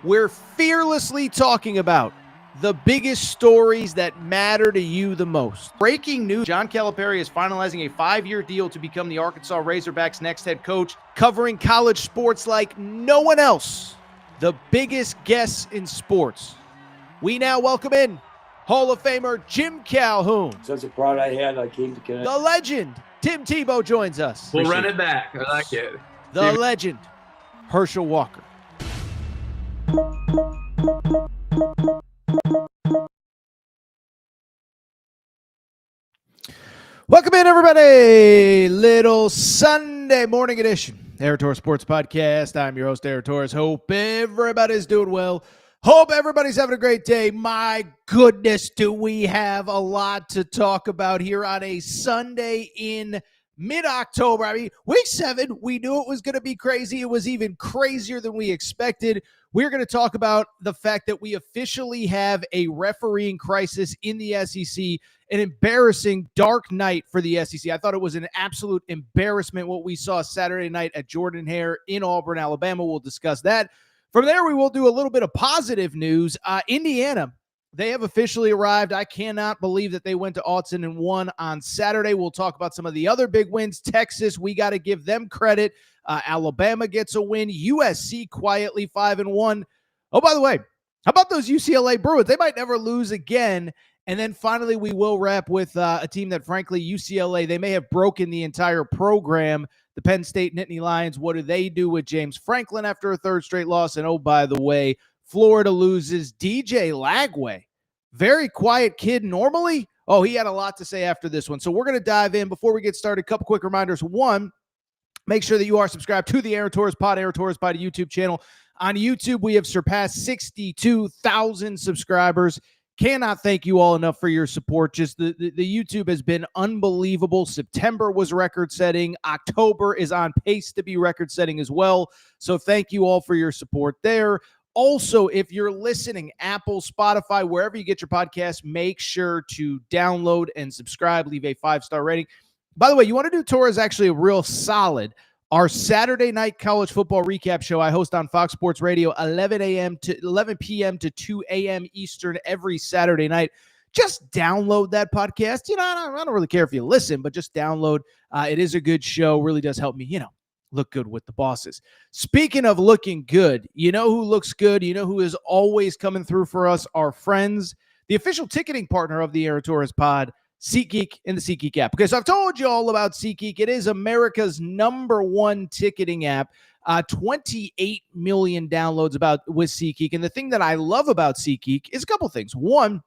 We're fearlessly talking about the biggest stories that matter to you the most. Breaking news, John Calipari is finalizing a 5-year deal to become the Arkansas Razorbacks' next head coach, covering college sports like no one else. The biggest guests in sports. We now welcome in Hall of Famer Jim Calhoun. Such a pride I had, I came to Connecticut. The legend, Tim Tebow, joins us. We'll run it back. I like it. The legend, Herschel Walker. Welcome in, everybody. Little Sunday morning edition, Torres Sports Podcast. I'm your host, Torres. Hope everybody's doing well. Hope everybody's having a great day. My goodness, do we have a lot to talk about here on a Sunday in mid-October. I mean, week 7, we knew it was going to be crazy. It was even crazier than we expected. We're going to talk about the fact that we officially have a refereeing crisis in the SEC, an embarrassing dark night for the SEC. I thought it was an absolute embarrassment what we saw Saturday night at Jordan-Hare in Auburn, Alabama. We'll discuss that. From there, we will do a little bit of positive news. Indiana, they have officially arrived. I cannot believe that they went to Autzen and won on Saturday. We'll talk about some of the other big wins. Texas, we got to give them credit. Alabama gets a win. USC quietly 5-1. Oh, by the way, how about those UCLA Bruins? They might never lose again. And then finally, we will wrap with a team that, frankly, UCLA, they may have broken the entire program. The Penn State Nittany Lions, what do they do with James Franklin after a third straight loss? And oh, by the way, Florida loses DJ Lagway. Very quiet kid normally. Oh, he had a lot to say after this one. So we're going to dive in. Before we get started, a couple quick reminders. One, make sure that you are subscribed to the Torres Pod YouTube channel. On YouTube, we have surpassed 62,000 subscribers. Cannot thank you all enough for your support. Just the YouTube has been unbelievable. September was record-setting. October is on pace to be record-setting as well. So thank you all for your support there. Also, if you're listening, Apple, Spotify, wherever you get your podcast, make sure to download and subscribe. Leave a 5-star rating. By the way, you want to do Torres actually a real solid. Our Saturday night college football recap show I host on Fox Sports Radio, 11 p.m. to 2 a.m. Eastern every Saturday night. Just download that podcast. You know, I don't really care if you listen, but just download. It is a good show. Really does help me, look good with the bosses. Speaking of looking good, you know who looks good? You know who is always coming through for us? Our friends, the official ticketing partner of the Torres Pod, SeatGeek and the SeatGeek app. Okay, so I've told you all about SeatGeek. It is America's #1 ticketing app. 28 million downloads with SeatGeek. And the thing that I love about SeatGeek is a couple things. One,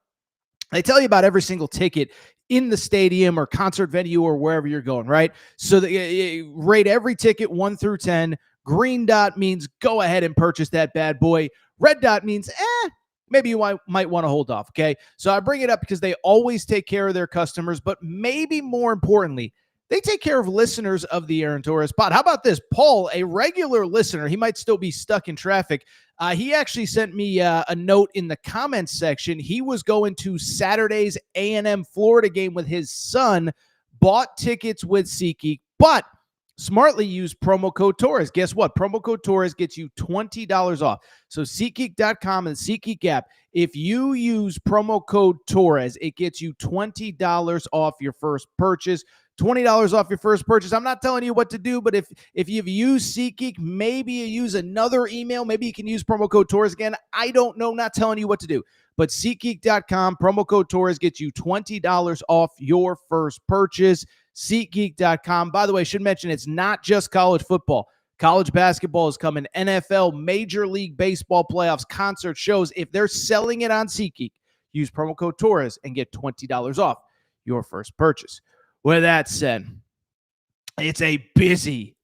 they tell you about every single ticket in the stadium or concert venue or wherever you're going, right? So they rate every ticket 1 through 10. Green dot means go ahead and purchase that bad boy. Red dot means, maybe you might want to hold off, okay? So I bring it up because they always take care of their customers, but maybe more importantly, they take care of listeners of the Torres Pod. How about this? Paul, a regular listener, he might still be stuck in traffic. He actually sent me a note in the comments section. He was going to Saturday's A&M Florida game with his son, bought tickets with SeatGeek, but smartly use promo code Torres. Guess what? Promo code Torres gets you $20 off. So SeatGeek.com and SeatGeek app, if you use promo code Torres, it gets you $20 off your first purchase. $20 off your first purchase. I'm not telling you what to do, but if you've used SeatGeek, maybe you use another email. Maybe you can use promo code Torres again. I don't know. Not telling you what to do. But SeatGeek.com, promo code Torres gets you $20 off your first purchase. SeatGeek.com. By the way, I should mention it's not just college football. College basketball is coming. NFL, Major League Baseball playoffs, concert shows. If they're selling it on SeatGeek, use promo code Torres and get $20 off your first purchase. With that said, it's a busy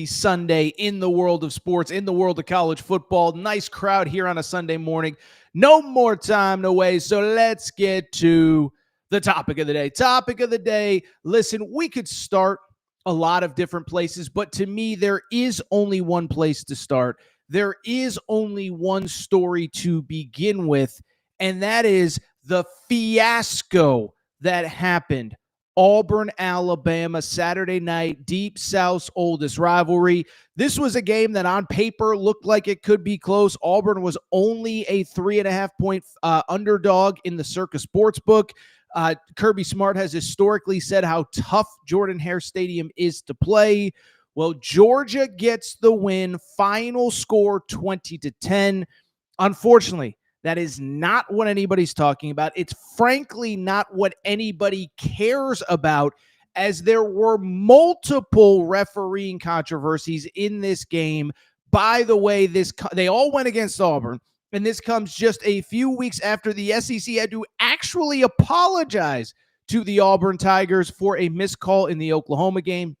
Sunday in the world of sports, in the world of college football. Nice crowd here on a Sunday morning. No more time to waste, so let's get to the topic of the day. Topic of the day, listen, we could start a lot of different places, but to me, there is only one place to start. There is only one story to begin with, and that is the fiasco that happened Auburn, Alabama, Saturday night, Deep South's oldest rivalry. This was a game that on paper looked like it could be close. Auburn was only a 3.5-point underdog in the Circa Sportsbook. Kirby Smart has historically said how tough Jordan-Hare Stadium is to play. Well, Georgia gets the win. Final score 20-10. Unfortunately, that is not what anybody's talking about. It's frankly not what anybody cares about, as there were multiple refereeing controversies in this game. By the way, they all went against Auburn, and this comes just a few weeks after the SEC had to actually apologize to the Auburn Tigers for a missed call in the Oklahoma game.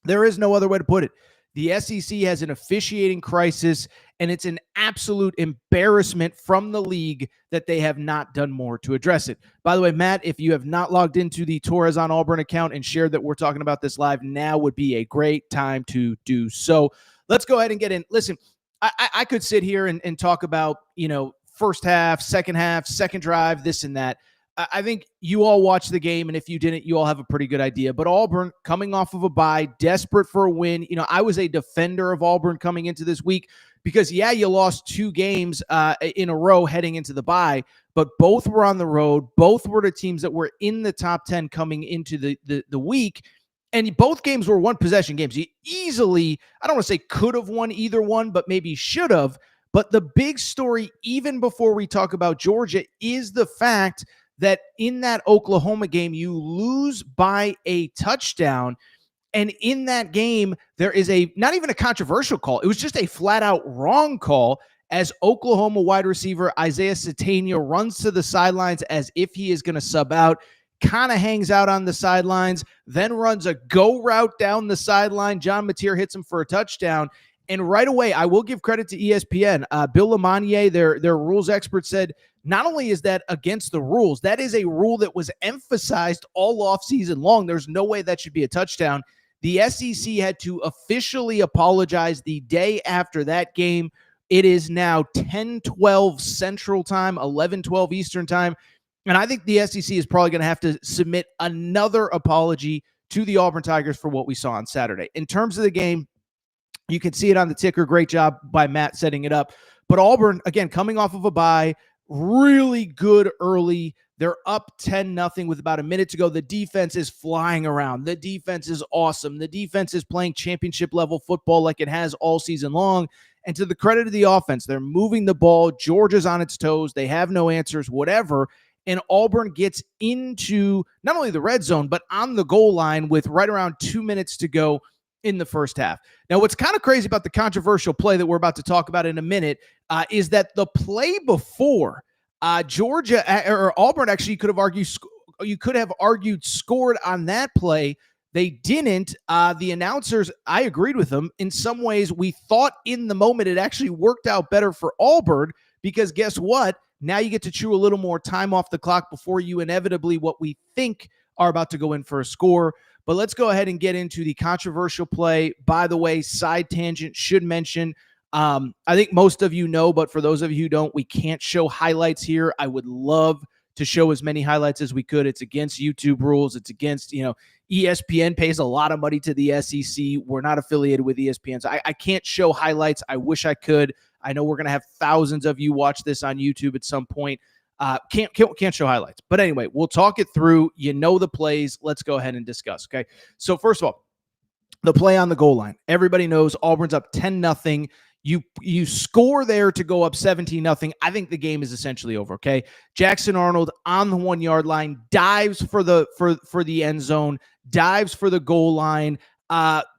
There is no other way to put it. The SEC has an officiating crisis, and it's an absolute embarrassment from the league that they have not done more to address it. By the way, Matt, if you have not logged into the Torres on Auburn account and shared that we're talking about this live, now would be a great time to do so. Let's go ahead and get in. Listen, I could sit here and talk about, first half, second drive, this and that. I think you all watched the game, and if you didn't, you all have a pretty good idea. But Auburn, coming off of a bye, desperate for a win. I was a defender of Auburn coming into this week because, yeah, you lost 2 games in a row heading into the bye, but both were on the road. Both were the teams that were in the top 10 coming into the week. And both games were one-possession games. You easily, I don't want to say could have won either one, but maybe should have. But the big story, even before we talk about Georgia, is the fact that in that Oklahoma game, you lose by a touchdown. And in that game, there is not even a controversial call. It was just a flat out wrong call, as Oklahoma wide receiver Isaiah Satania runs to the sidelines as if he is going to sub out, kind of hangs out on the sidelines, then runs a go route down the sideline. John Mateer hits him for a touchdown. And right away, I will give credit to ESPN. Bill Lamonier, their rules expert, said, not only is that against the rules, that is a rule that was emphasized all offseason long. There's no way that should be a touchdown. The SEC had to officially apologize the day after that game. It is now 10:12 Central Time, 11:12 Eastern Time. And I think the SEC is probably going to have to submit another apology to the Auburn Tigers for what we saw on Saturday. In terms of the game, you can see it on the ticker. Great job by Matt setting it up. But Auburn, again, coming off of a bye, really good early. They're up 10-0 with about a minute to go. The defense is flying around. The defense is awesome. The defense is playing championship level football like it has all season long. And to the credit of the offense, they're moving the ball. Georgia's on its toes. They have no answers, whatever. And Auburn gets into not only the red zone, but on the goal line with right around 2 minutes to go in the first half. Now, what's kind of crazy about the controversial play that we're about to talk about in a minute is that the play before Georgia or Auburn actually could have argued scored on that play. They didn't. The announcers, I agreed with them. In some ways, we thought in the moment it actually worked out better for Auburn, because guess what? Now you get to chew a little more time off the clock before you inevitably what we think are about to go in for a score. But let's go ahead and get into the controversial play. By the way, side tangent, should mention, I think most of you know, but for those of you who don't, we can't show highlights here. I would love to show as many highlights as we could. It's against YouTube rules. It's against, ESPN pays a lot of money to the SEC. We're not affiliated with ESPN, so I can't show highlights. I wish I could. I know we're going to have thousands of you watch this on YouTube at some point. Can't show highlights. But anyway, we'll talk it through. You know the plays. Let's go ahead and discuss, okay? So first of all, the play on the goal line. Everybody knows Auburn's up 10-0. You score there to go up 17-0. I think the game is essentially over, okay? Jackson Arnold on the 1 yard line, dives for the end zone, dives for the goal line.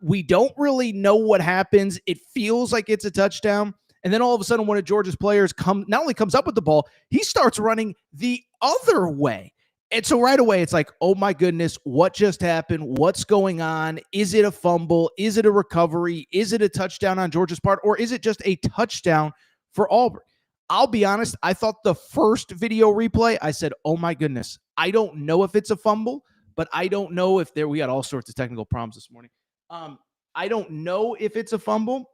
We don't really know what happens. It feels like it's a touchdown. And then all of a sudden, one of Georgia's players not only comes up with the ball, he starts running the other way. And so right away, it's like, oh my goodness, what just happened? What's going on? Is it a fumble? Is it a recovery? Is it a touchdown on Georgia's part? Or is it just a touchdown for Auburn? I'll be honest, I thought the first video replay, I said, oh my goodness, I don't know if it's a fumble, but I don't know if we got all sorts of technical problems this morning. I don't know if it's a fumble,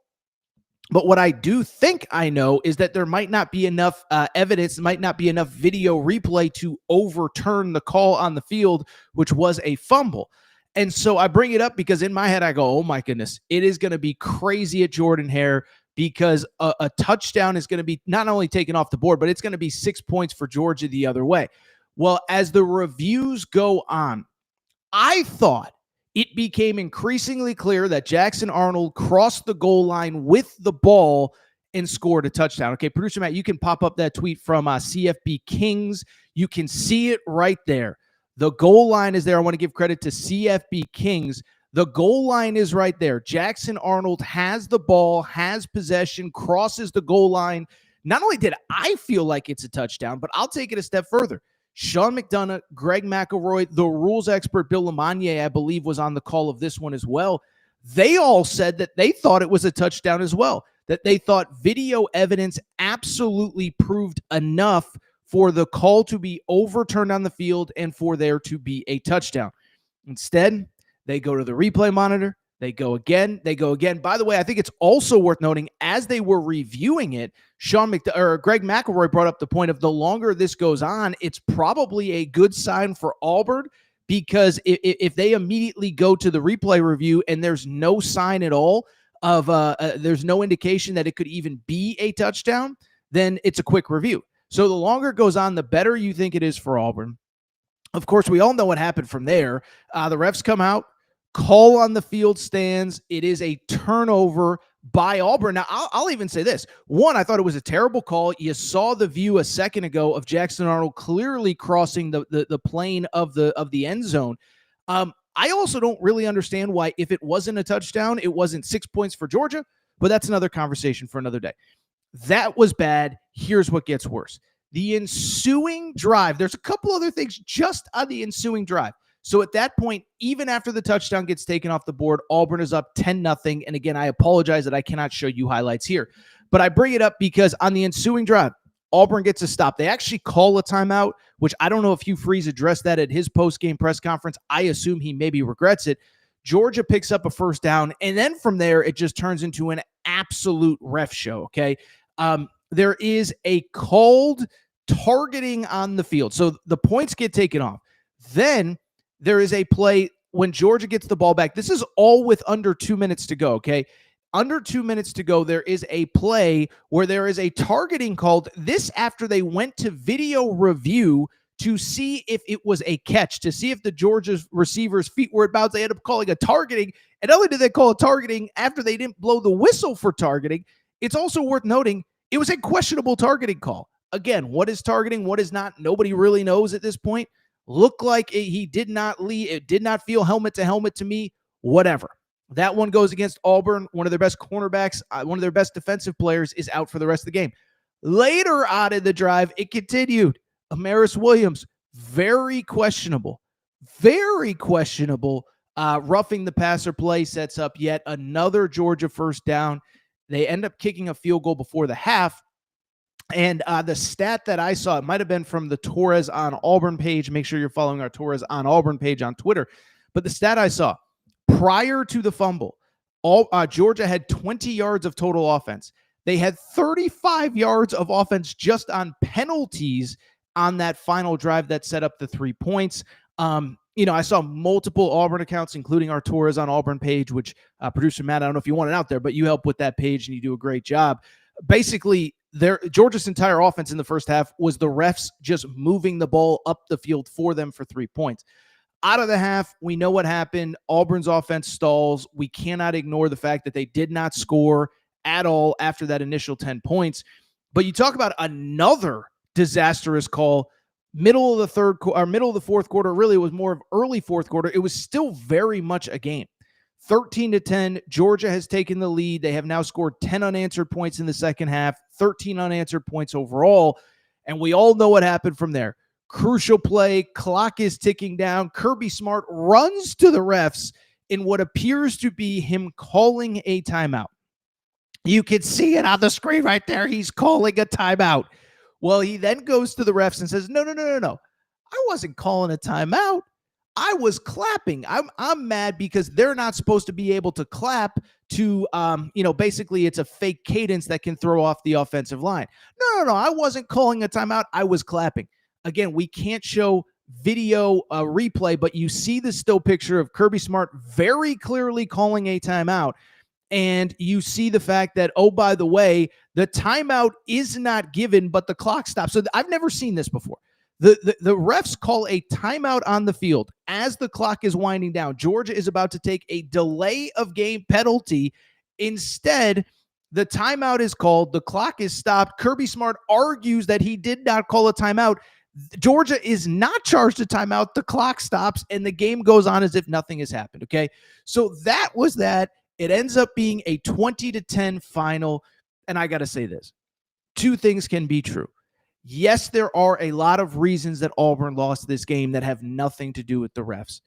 But what I do think I know is that there might not be enough evidence, might not be enough video replay to overturn the call on the field, which was a fumble. And so I bring it up because in my head, I go, oh my goodness, it is going to be crazy at Jordan-Hare because a touchdown is going to be not only taken off the board, but it's going to be 6 points for Georgia the other way. Well, as the reviews go on, I thought it became increasingly clear that Jackson Arnold crossed the goal line with the ball and scored a touchdown. Okay, producer Matt, you can pop up that tweet from CFB Kings. You can see it right there. The goal line is there. I want to give credit to CFB Kings. The goal line is right there. Jackson Arnold has the ball, has possession, crosses the goal line. Not only did I feel like it's a touchdown, but I'll take it a step further. Sean McDonough, Greg McElroy, the rules expert Bill Lamagna, I believe, was on the call of this one as well. They all said that they thought it was a touchdown as well, that they thought video evidence absolutely proved enough for the call to be overturned on the field and for there to be a touchdown. Instead, they go to the replay monitor. They go again. By the way, I think it's also worth noting as they were reviewing it, Greg McElroy brought up the point of the longer this goes on, it's probably a good sign for Auburn because if they immediately go to the replay review and there's no sign at all of there's no indication that it could even be a touchdown, then it's a quick review. So the longer it goes on, the better you think it is for Auburn. Of course, we all know what happened from there. The refs come out. Call on the field stands. It is a turnover by Auburn. Now, I'll even say this. One, I thought it was a terrible call. You saw the view a second ago of Jackson Arnold clearly crossing the plane of the end zone. I also don't really understand why, if it wasn't a touchdown, it wasn't 6 points for Georgia, but that's another conversation for another day. That was bad. Here's what gets worse. The ensuing drive, there's a couple other things just on the ensuing drive. So at that point, even after the touchdown gets taken off the board, Auburn is up 10-0. And again, I apologize that I cannot show you highlights here. But I bring it up because on the ensuing drive, Auburn gets a stop. They actually call a timeout, which I don't know if Hugh Freeze addressed that at his post-game press conference. I assume he maybe regrets it. Georgia picks up a first down, and then from there, it just turns into an absolute ref show, okay? There is a called targeting on the field. So the points get taken off. Then there is a play when Georgia gets the ball back. This is all with under 2 minutes to go, okay? Under 2 minutes to go, there is a play where there is a targeting called. This after they went to video review to see if it was a catch, to see if the Georgia receiver's feet were about. They ended up calling a targeting. And not only did they call a targeting after they didn't blow the whistle for targeting, it's also worth noting it was a questionable targeting call. Again, what is targeting? What is not? Nobody really knows at this point. Looked like he did not lead. It did not feel helmet to helmet to me. Whatever. That one goes against Auburn. One of their best cornerbacks, one of their best defensive players is out for the rest of the game. Later on in the drive, it continued. Amaris Williams, very questionable. Roughing the passer play sets up yet another Georgia first down. They end up kicking a field goal before the half. And the stat that I saw, it might have been from the Torres on Auburn page. Make sure you're following our Torres on Auburn page on Twitter. But the stat I saw, prior to the fumble, Georgia had 20 yards of total offense. They had 35 yards of offense just on penalties on that final drive that set up the 3 points. I saw multiple Auburn accounts, including our Torres on Auburn page, which producer Matt, I don't know if you want it out there, but you help with that page and you do a great job. Basically, Georgia's entire offense in the first half was the refs just moving the ball up the field for them for 3 points. Out of the half, we know what happened. Auburn's offense stalls. We cannot ignore the fact that they did not score at all after that initial 10 points. But you talk about another disastrous call, middle of the fourth quarter. Really, it was more of early fourth quarter. It was still very much a game. 13-10, Georgia has taken the lead. They have now scored 10 unanswered points in the second half, 13 unanswered points overall, and we all know what happened from there. Crucial play, clock is ticking down. Kirby Smart runs to the refs in what appears to be him calling a timeout. You can see it on the screen right there. He's calling a timeout. Well, he then goes to the refs and says, no. I wasn't calling a timeout. I was clapping. I'm mad because they're not supposed to be able to clap to, basically it's a fake cadence that can throw off the offensive line. No. I wasn't calling a timeout. I was clapping. Again, we can't show video replay, but you see the still picture of Kirby Smart very clearly calling a timeout. And you see the fact that, oh, by the way, the timeout is not given, but the clock stops. So I've never seen this before. The refs call a timeout on the field as the clock is winding down. Georgia is about to take a delay of game penalty. Instead, the timeout is called. The clock is stopped. Kirby Smart argues that he did not call a timeout. Georgia is not charged a timeout. The clock stops, and the game goes on as if nothing has happened, okay? So that was that. It ends up being a 20-10 final, and I got to say this. Two things can be true. Yes, there are a lot of reasons that Auburn lost this game that have nothing to do with the refs.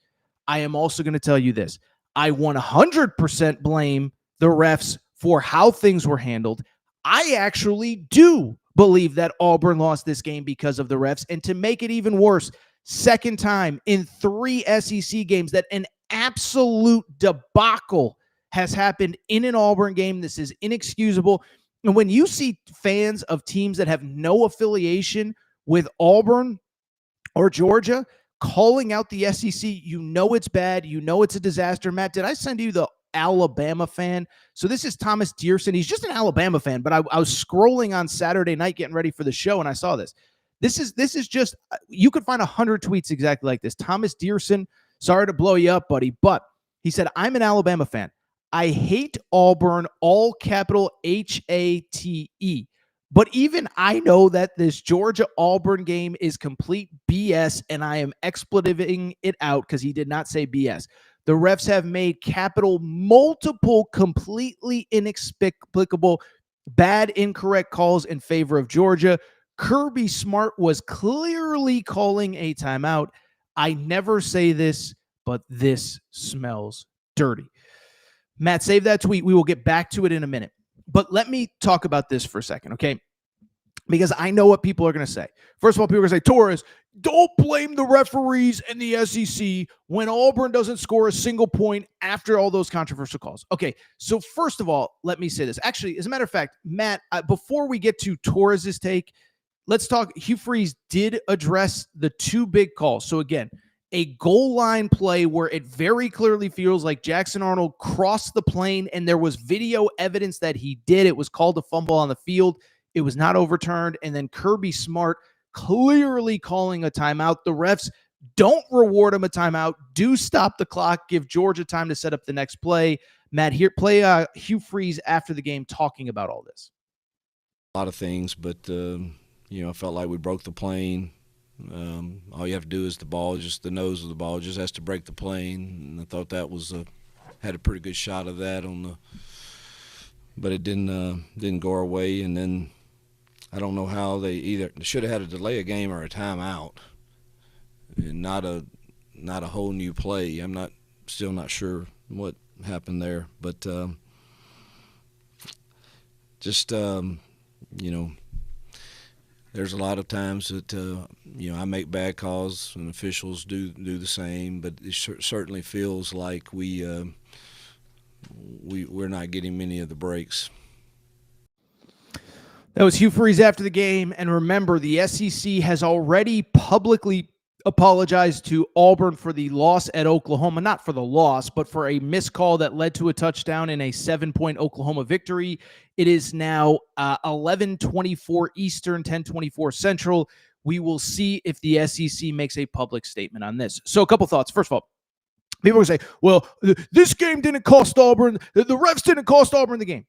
I am also going to tell you this. I 100% blame the refs for how things were handled. I actually do believe that Auburn lost this game because of the refs. And to make it even worse, second time in 3 SEC games that an absolute debacle has happened in an Auburn game. This is inexcusable. And when you see fans of teams that have no affiliation with Auburn or Georgia calling out the SEC, you know it's bad. You know it's a disaster. Matt, did I send you the Alabama fan? So this is Thomas Dearson. He's just an Alabama fan, but I was scrolling on Saturday night getting ready for the show, and I saw this. This is just, you could find 100 tweets exactly like this. Thomas Dearson, sorry to blow you up, buddy, but he said, I'm an Alabama fan. I hate Auburn, all capital HATE. But even I know that this Georgia-Auburn game is complete BS, and I am expletiving it out because he did not say BS. The refs have made capital multiple completely inexplicable, bad, incorrect calls in favor of Georgia. Kirby Smart was clearly calling a timeout. I never say this, but this smells dirty. Matt, save that tweet. We will get back to it in a minute. But let me talk about this for a second, okay? Because I know what people are going to say. First of all, people are going to say, Torres, don't blame the referees and the SEC when Auburn doesn't score a single point after all those controversial calls. Okay, so first of all, let me say this. Actually, as a matter of fact, Matt, before we get to Torres' take, let's talk. Hugh Freeze did address the 2 big calls. So again, a goal line play where it very clearly feels like Jackson Arnold crossed the plane, and there was video evidence that he did. It was called a fumble on the field. It was not overturned. And then Kirby Smart clearly calling a timeout. The refs don't reward him a timeout, do stop the clock, give Georgia time to set up the next play. Matt, here, play Hugh Freeze after the game talking about all this. A lot of things, but, I felt like we broke the plane. All you have to do is just the nose of the ball just has to break the plane, and I thought that was had a pretty good shot of that but it didn't go our way. And then I don't know how they should have had a delay a game or a timeout, and not a whole new play. I'm still not sure what happened there, but there's a lot of times that I make bad calls and officials do the same, but it certainly feels like we're not getting many of the breaks. That was Hugh Freeze after the game, and remember, the SEC has already publicly apologized to Auburn for the loss at Oklahoma, not for the loss, but for a missed call that led to a touchdown in a 7-point Oklahoma victory. It is now 11:24 Eastern, 10:24 Central. We will see if the SEC makes a public statement on this. So a couple thoughts. First of all, people will say, well, this game didn't cost Auburn. The refs didn't cost Auburn the game.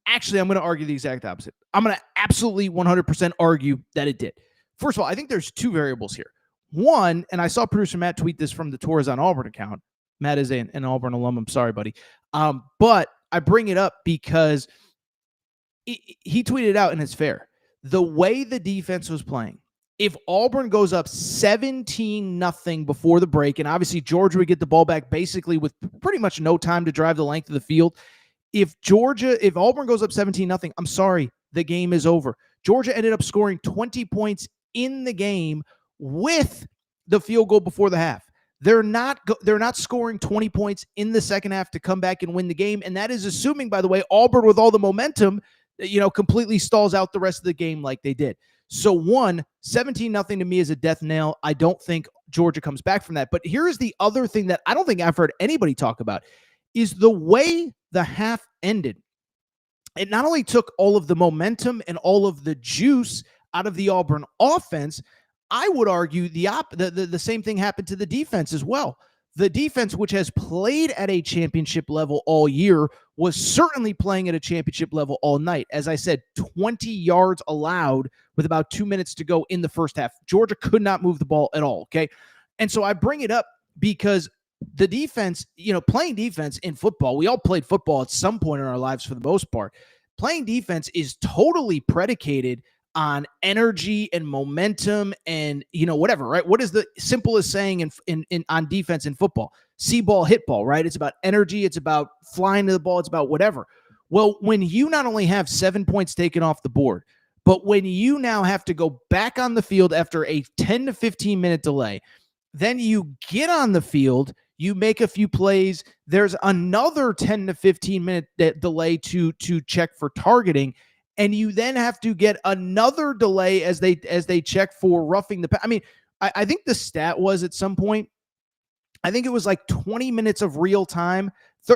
Actually, I'm going to argue the exact opposite. I'm going to absolutely 100% argue that it did. First of all, I think there's 2 variables here. One, and I saw producer Matt tweet this from the Torres on Auburn account. Matt is an Auburn alum. I'm sorry, buddy. But I bring it up because he tweeted it out, and it's fair. The way the defense was playing, if Auburn goes up 17-0 before the break, and obviously Georgia would get the ball back basically with pretty much no time to drive the length of the field. If Auburn goes up 17-0, I'm sorry, the game is over. Georgia ended up scoring 20 points in the game with the field goal before the half. They're not scoring 20 points in the second half to come back and win the game. And that is assuming, by the way, Auburn with all the momentum, completely stalls out the rest of the game like they did. So 17-0 to me is a death nail. I don't think Georgia comes back from that. But here is the other thing that I don't think I've heard anybody talk about is the way the half ended. It not only took all of the momentum and all of the juice out of the Auburn offense, I would argue the same thing happened to the defense as well. The defense, which has played at a championship level all year, was certainly playing at a championship level all night. As I said, 20 yards allowed with about 2 minutes to go in the first half. Georgia could not move the ball at all, okay? And so I bring it up because the defense, playing defense in football, we all played football at some point in our lives for the most part. Playing defense is totally predicated on energy and momentum and whatever, right? What is the simplest saying in on defense in football? See ball, hit ball, right? It's about energy, it's about flying to the ball, it's about whatever. Well, when you not only have 7 points taken off the board, but when you now have to go back on the field after a 10 to 15 minute delay, then you get on the field, you make a few plays, there's another 10 to 15 minute delay to check for targeting, and you then have to get another delay as they check for roughing the pass. I mean, I think the stat was at some point, I think it was like 20 minutes of real time.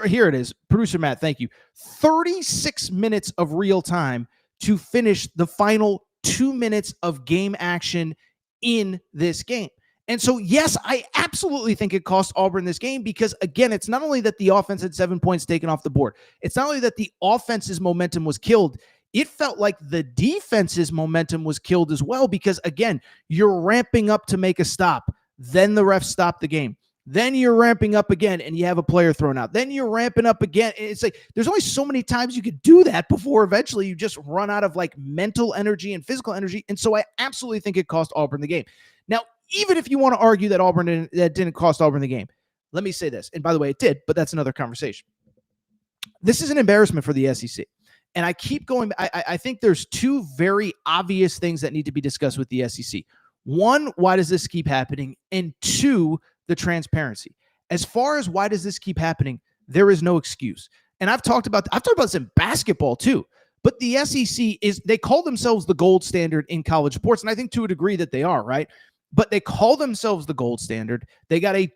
Here it is. Producer Matt, thank you. 36 minutes of real time to finish the final 2 minutes of game action in this game. And so, yes, I absolutely think it cost Auburn this game because, again, it's not only that the offense had 7 points taken off the board. It's not only that the offense's momentum was killed. It felt like the defense's momentum was killed as well because, again, you're ramping up to make a stop. Then the refs stop the game. Then you're ramping up again and you have a player thrown out. Then you're ramping up again. It's like there's only so many times you could do that before eventually you just run out of like mental energy and physical energy. And so I absolutely think it cost Auburn the game. Now, even if you want to argue that that didn't cost Auburn the game, let me say this. And by the way, it did, but that's another conversation. This is an embarrassment for the SEC. And I keep going. I think there's two very obvious things that need to be discussed with the SEC. One, why does this keep happening? And two, the transparency. As far as why does this keep happening, there is no excuse. And I've talked about this in basketball too. But the SEC they call themselves the gold standard in college sports. And I think to a degree that they are, right? But they call themselves the gold standard. They got a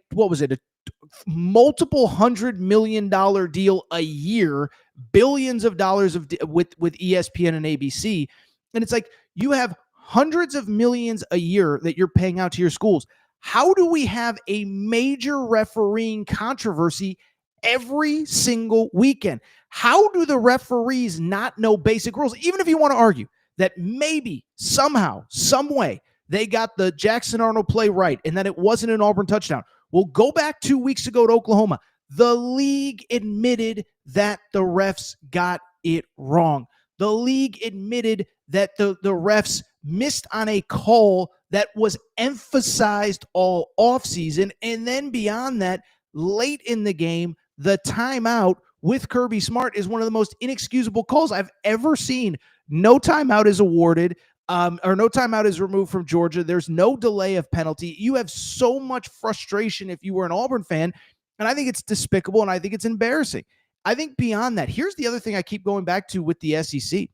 multiple $100 million deal a year, billions of dollars with ESPN and ABC. And it's like you have hundreds of millions a year that you're paying out to your schools. How do we have a major refereeing controversy every single weekend? How do the referees not know basic rules? Even if you want to argue that maybe somehow, some way, they got the Jackson Arnold play right and that it wasn't an Auburn touchdown. Well, go back 2 weeks ago to Oklahoma. The league admitted that the refs got it wrong. The league admitted that the refs missed on a call that was emphasized all offseason. And then beyond that, late in the game, the timeout with Kirby Smart is one of the most inexcusable calls I've ever seen. No timeout is awarded. Or no timeout is removed from Georgia. There's no delay of penalty. You have so much frustration if you were an Auburn fan, and I think it's despicable, and I think it's embarrassing. I think beyond that, here's the other thing I keep going back to with the SEC.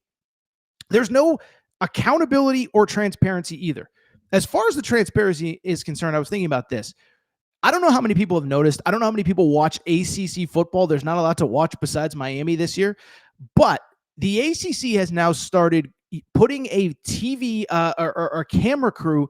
There's no accountability or transparency either. As far as the transparency is concerned, I was thinking about this. I don't know how many people have noticed. I don't know how many people watch ACC football. There's not a lot to watch besides Miami this year, but the ACC has now started putting a TV or camera crew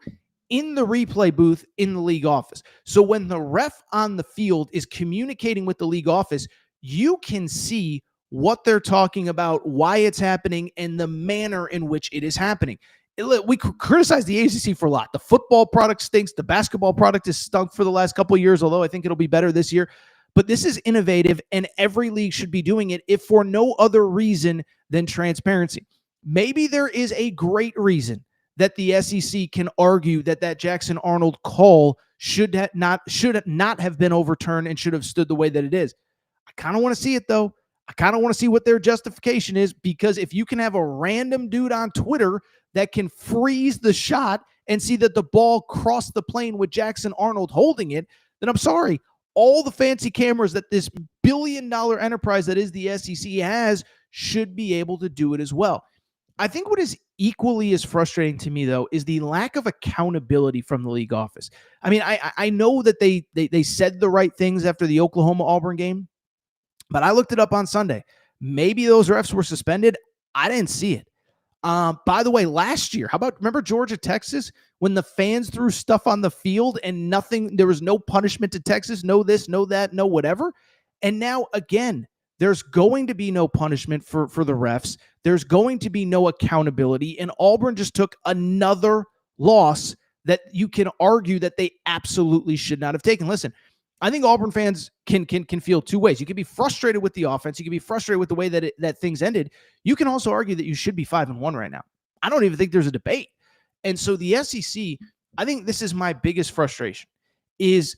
in the replay booth in the league office. So when the ref on the field is communicating with the league office, you can see what they're talking about, why it's happening, and the manner in which it is happening. We criticize the ACC for a lot. The football product stinks. The basketball product has stunk for the last couple of years, although I think it'll be better this year. But this is innovative, and every league should be doing it if for no other reason than transparency. Maybe there is a great reason that the SEC can argue that Jackson Arnold call should not have been overturned and should have stood the way that it is. I kind of want to see it, though. I kind of want to see what their justification is, because if you can have a random dude on Twitter that can freeze the shot and see that the ball crossed the plane with Jackson Arnold holding it, then I'm sorry. All the fancy cameras that this billion-dollar enterprise that is the SEC has should be able to do it as well. I think what is equally as frustrating to me, though, is the lack of accountability from the league office. I mean, I know that they said the right things after the Oklahoma-Auburn game, but I looked it up on Sunday. Maybe those refs were suspended. I didn't see it. By the way, last year, remember Georgia-Texas when the fans threw stuff on the field and there was no punishment to Texas, no this, no that, no whatever. And now again, there's going to be no punishment for the refs. There's going to be no accountability. And Auburn just took another loss that you can argue that they absolutely should not have taken. Listen, I think Auburn fans can feel two ways. You can be frustrated with the offense. You can be frustrated with the way that things ended. You can also argue that you should be 5-1 right now. I don't even think there's a debate. And so the SEC, I think this is my biggest frustration, is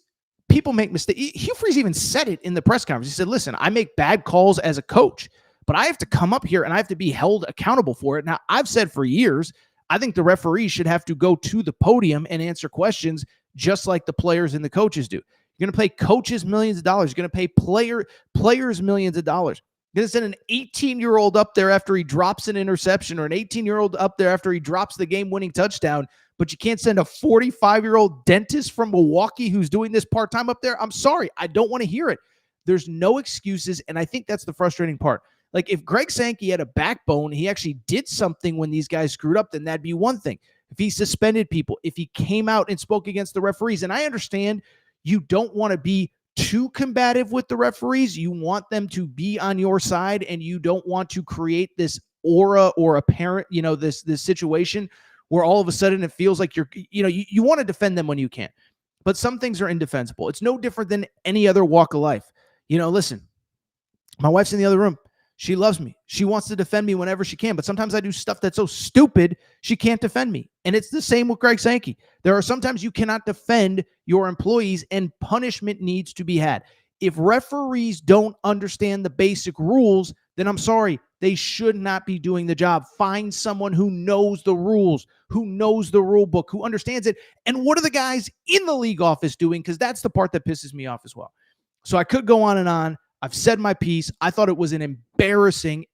people make mistakes. Hugh Freeze even said it in the press conference. He said, listen, I make bad calls as a coach, but I have to come up here and I have to be held accountable for it. Now, I've said for years, I think the referees should have to go to the podium and answer questions just like the players and the coaches do. You're going to pay coaches millions of dollars. You're going to pay players millions of dollars. You're going to send an 18-year-old up there after he drops an interception, or an 18-year-old up there after he drops the game-winning touchdown, but you can't send a 45-year-old dentist from Milwaukee who's doing this part-time up there. I'm sorry. I don't want to hear it. There's no excuses, and I think that's the frustrating part. Like, if Greg Sankey had a backbone, he actually did something when these guys screwed up, then that'd be one thing. If he suspended people, if he came out and spoke against the referees, and I understand you don't want to be too combative with the referees. You want them to be on your side, and you don't want to create this aura or apparent, this situation where all of a sudden it feels like you want to defend them when you can. But some things are indefensible. It's no different than any other walk of life. Listen, my wife's in the other room. She loves me. She wants to defend me whenever she can, but sometimes I do stuff that's so stupid she can't defend me. And it's the same with Greg Sankey. There are sometimes you cannot defend your employees, and punishment needs to be had. If referees don't understand the basic rules, then I'm sorry, they should not be doing the job. Find someone who knows the rules, who knows the rule book, who understands it. And what are the guys in the league office doing? Because that's the part that pisses me off as well. So I could go on and on. I've said my piece. I thought it was an embarrassing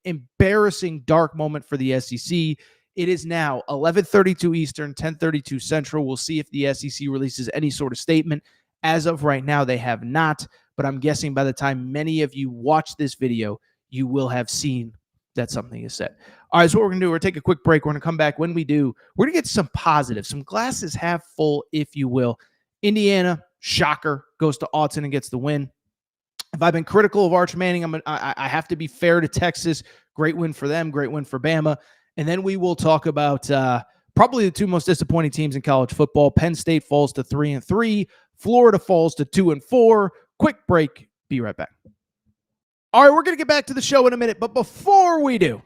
dark moment for the SEC. It is now 11:32 Eastern, 10:32 Central. We'll see if the SEC releases any sort of statement. As of right now, they have not, but I'm guessing by the time many of you watch this video, you will have seen that something is said. All right, so what we're going to do, we're going to take a quick break. We're going to come back. When we do, we're going to get some positives, some glasses half full, if you will. Indiana, shocker, goes to Autzen and gets the win. If I've been critical of Arch Manning, I have to be fair to Texas. Great win for them. Great win for Bama. And then we will talk about probably the two most disappointing teams in college football. Penn State falls to 3-3. Florida falls to 2-4. Quick break. Be right back. All right, we're going to get back to the show in a minute. But before we do,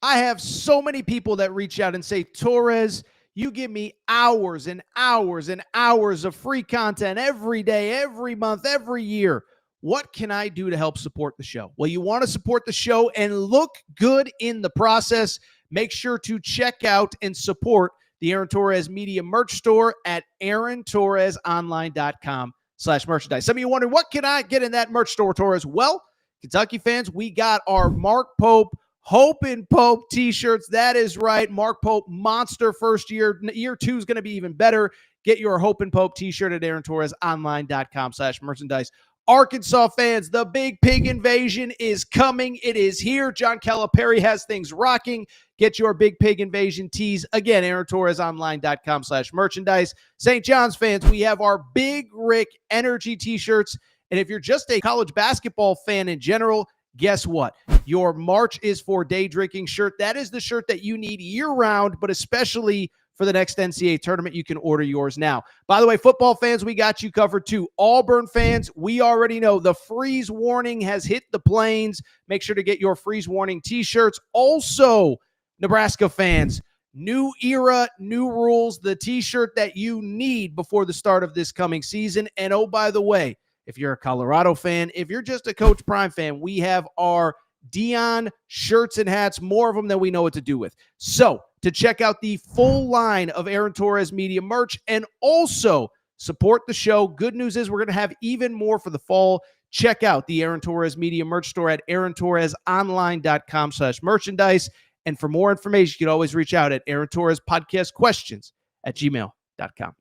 I have so many people that reach out and say, Torres, you give me hours and hours and hours of free content every day, every month, every year. What can I do to help support the show? Well, you want to support the show and look good in the process. Make sure to check out and support the Aaron Torres Media merch store at aarontorresonline.com/merchandise. Some of you wondering, what can I get in that merch store, Torres? Well, Kentucky fans, we got our Mark Pope, Hope and Pope t-shirts. That is right. Mark Pope, monster first year. Year 2 is going to be even better. Get your Hope and Pope t-shirt at aarontorresonline.com/merchandise. Arkansas fans, the Big Pig Invasion is coming. It is here. John Calipari has things rocking. Get your Big Pig Invasion tees. Again, aarontorresonline.com/merchandise. St. John's fans, we have our Big Rick Energy t-shirts. And if you're just a college basketball fan in general, guess what? Your March is for Day Drinking shirt. That is the shirt that you need year-round, but especially for the next NCAA tournament. You can order yours now. By the way, football fans, we got you covered too. Auburn fans, we already know the freeze warning has hit the plains. Make sure to get your freeze warning t-shirts. Also, Nebraska fans, new era, new rules, the t-shirt that you need before the start of this coming season. And oh, by the way, if you're a Colorado fan, if you're just a Coach Prime fan, we have our Dion shirts and hats, more of them than we know what to do with. So to check out the full line of Aaron Torres Media merch and also Support the show. Good news is we're going to have even more for the fall. Check out the Aaron Torres Media merch store at aarontorresonline.com/merchandise. And for more information, you can always reach out at Aaron Torres Podcast Questions at gmail.com.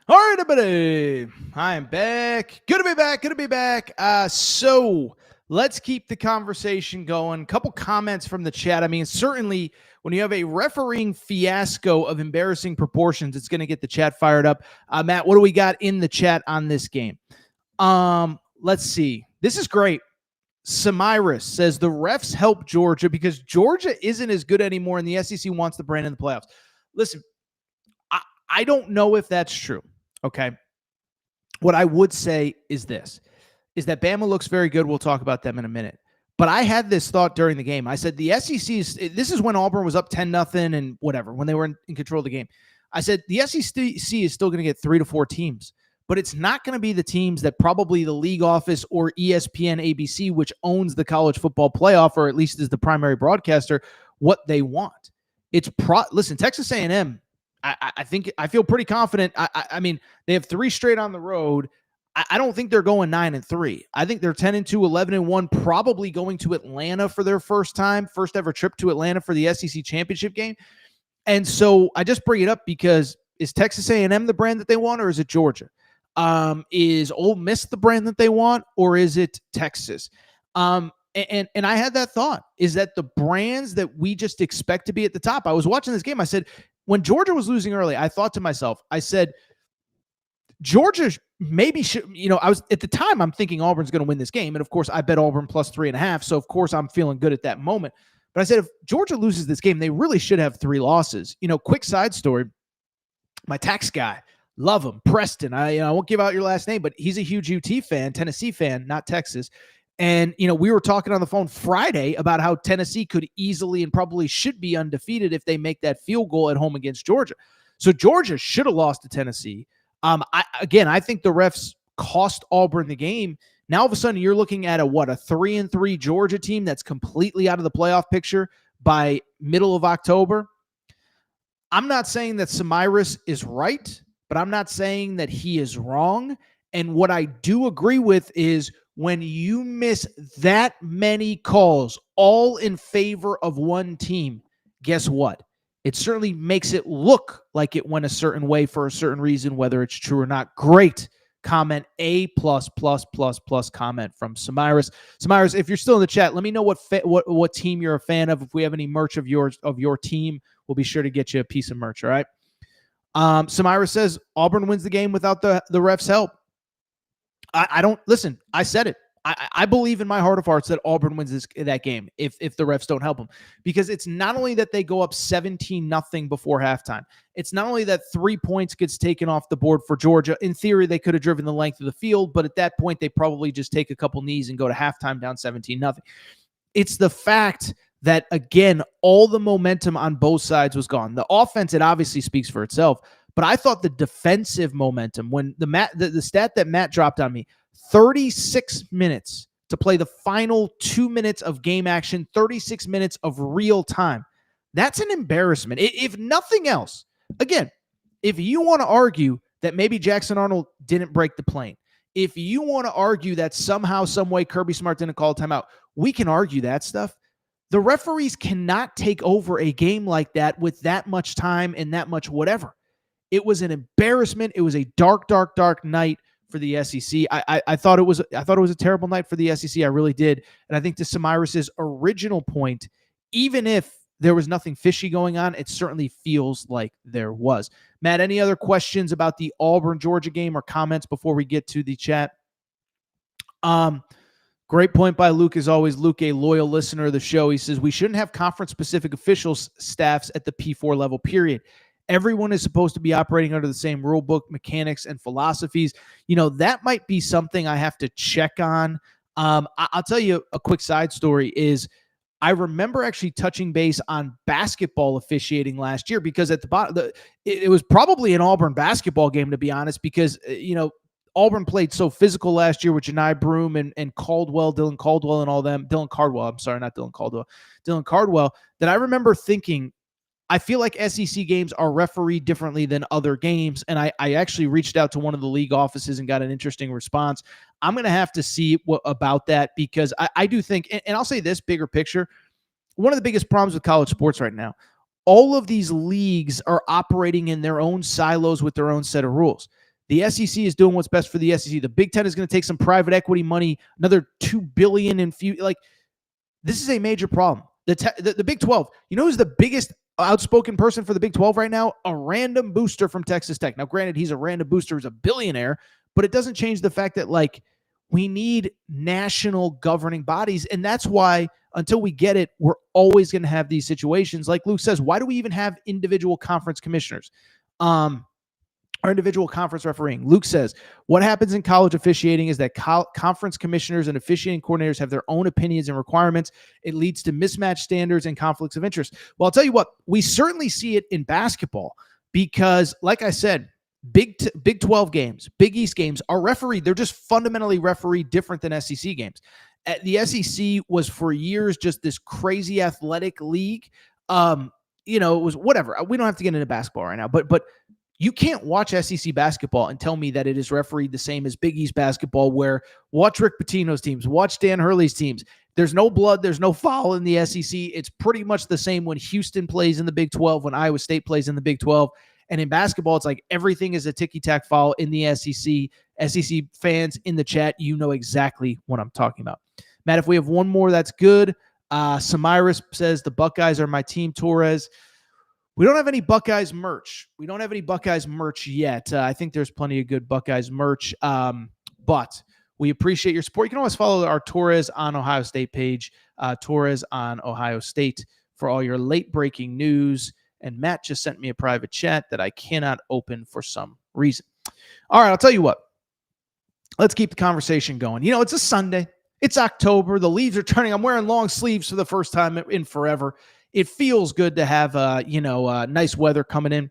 All right, everybody. I am back. Good to be back. Good to be back. So let's keep the conversation going. Couple comments from the chat. I mean, certainly when you have a refereeing fiasco of embarrassing proportions, it's going to get the chat fired up. Matt, what do we got in the chat on this game? Let's see. This is great. Samiris says the refs help Georgia because Georgia isn't as good anymore and the SEC wants the brand in the playoffs. Listen, I don't know if that's true. Okay. What I would say is this, is that Bama looks very good. We'll talk about them in a minute. But I had this thought during the game. I said the SEC this is when Auburn was up 10-0 and whatever, when they were in control of the game. I said the SEC is still going to get 3 to 4 teams, but it's not going to be the teams that probably the league office or ESPN ABC, which owns the college football playoff, or at least is the primary broadcaster, what they want. Listen, Texas A&M, I think I feel pretty confident. I mean, they have 3 straight on the road. I don't think they're going 9-3. I think they're 10-2, 11-1, probably going to Atlanta for their first ever trip to Atlanta for the SEC championship game. And so I just bring it up because is Texas A&M the brand that they want, or is it Georgia? Is Ole Miss the brand that they want, or is it Texas? And I had that thought, is that the brands that we just expect to be at the top. I was watching this game. I said, when Georgia was losing early, I thought to myself, I said, Georgia maybe should, I was at the time, I'm thinking Auburn's going to win this game. And of course, I bet Auburn plus 3.5. So of course, I'm feeling good at that moment. But I said, if Georgia loses this game, they really should have 3 losses. Quick side story. My tax guy, love him, Preston. I won't give out your last name, but he's a huge UT fan, Tennessee fan, not Texas. And, we were talking on the phone Friday about how Tennessee could easily and probably should be undefeated if they make that field goal at home against Georgia. So Georgia should have lost to Tennessee. I think the refs cost Auburn the game. Now, all of a sudden, you're looking at a 3-3 Georgia team that's completely out of the playoff picture by middle of October. I'm not saying that Samiris is right, but I'm not saying that he is wrong. And what I do agree with is when you miss that many calls, all in favor of one team, guess what? It certainly makes it look like it went a certain way for a certain reason, whether it's true or not. Great comment, A+++ comment from Samiris. Samiris, if you're still in the chat, let me know what team you're a fan of. If we have any merch of your team, we'll be sure to get you a piece of merch. All right. Samiris says Auburn wins the game without the refs' help. I don't listen. I said it. I believe in my heart of hearts that Auburn wins that game if the refs don't help them, because it's not only that they go up 17-0 before halftime. It's not only that 3 points gets taken off the board for Georgia. In theory, they could have driven the length of the field, but at that point, they probably just take a couple knees and go to halftime down 17-0. It's the fact that, again, all the momentum on both sides was gone. The offense, it obviously speaks for itself, but I thought the defensive momentum, when the stat that Matt dropped on me, 36 minutes to play the final 2 minutes of game action, 36 minutes of real time. That's an embarrassment. If nothing else, again, if you want to argue that maybe Jackson Arnold didn't break the plane, if you want to argue that somehow, some way Kirby Smart didn't call a timeout, we can argue that stuff. The referees cannot take over a game like that with that much time and that much whatever. It was an embarrassment. It was a dark, dark, dark night for the SEC. I thought it was a terrible night for the SEC. I really did. And I think to Samiris's original point, even if there was nothing fishy going on, it certainly feels like there was. Matt, any other questions about the Auburn-Georgia game or comments before we get to the chat? Great point by Luke, as always. Luke, a loyal listener of the show. He says, we shouldn't have conference-specific officials staffs at the P4 level, period. Everyone is supposed to be operating under the same rule book, mechanics, and philosophies. That might be something I have to check on. I'll tell you a quick side story is I remember actually touching base on basketball officiating last year because at the bottom, it was probably an Auburn basketball game, to be honest, because, Auburn played so physical last year with Janai Broome and Caldwell, Dylan Caldwell and all them. Dylan Cardwell, I'm sorry, not Dylan Caldwell. Dylan Cardwell, that I remember thinking, I feel like SEC games are refereed differently than other games, and I actually reached out to one of the league offices and got an interesting response. I'm going to have to see about that because I do think, and I'll say this bigger picture, one of the biggest problems with college sports right now, all of these leagues are operating in their own silos with their own set of rules. The SEC is doing what's best for the SEC. The Big Ten is going to take some private equity money, another $2 billion in this is a major problem. The Big 12, you know who's the biggest outspoken person for the Big 12 right now? A random booster from Texas Tech. Now, granted, he's a random booster who's a billionaire, but it doesn't change the fact that, we need national governing bodies, and that's why until we get it, we're always going to have these situations. Like Luke says, why do we even have individual conference commissioners? Or individual conference refereeing. Luke says, what happens in college officiating is that conference commissioners and officiating coordinators have their own opinions and requirements. It leads to mismatched standards and conflicts of interest. Well, I'll tell you what, we certainly see it in basketball because, like I said, Big 12 games, Big East games are refereed. They're just fundamentally refereed different than SEC games. The SEC was for years just this crazy athletic league. It was whatever. We don't have to get into basketball right now, but you can't watch SEC basketball and tell me that it is refereed the same as Big East basketball, where watch Rick Pitino's teams, watch Dan Hurley's teams. There's no blood, there's no foul in the SEC. It's pretty much the same when Houston plays in the Big 12, when Iowa State plays in the Big 12. And in basketball, it's like everything is a ticky-tack foul in the SEC. SEC fans in the chat, you know exactly what I'm talking about. Matt, if we have one more, that's good. Samiris says, the Buckeyes are my team, Torres. We don't have any Buckeyes merch. We don't have any Buckeyes merch yet. I think there's plenty of good Buckeyes merch, but we appreciate your support. You can always follow our Torres on Ohio State page, Torres on Ohio State, for all your late-breaking news. And Matt just sent me a private chat that I cannot open for some reason. All right, I'll tell you what. Let's keep the conversation going. It's a Sunday. It's October. The leaves are turning. I'm wearing long sleeves for the first time in forever. It feels good to have, nice weather coming in.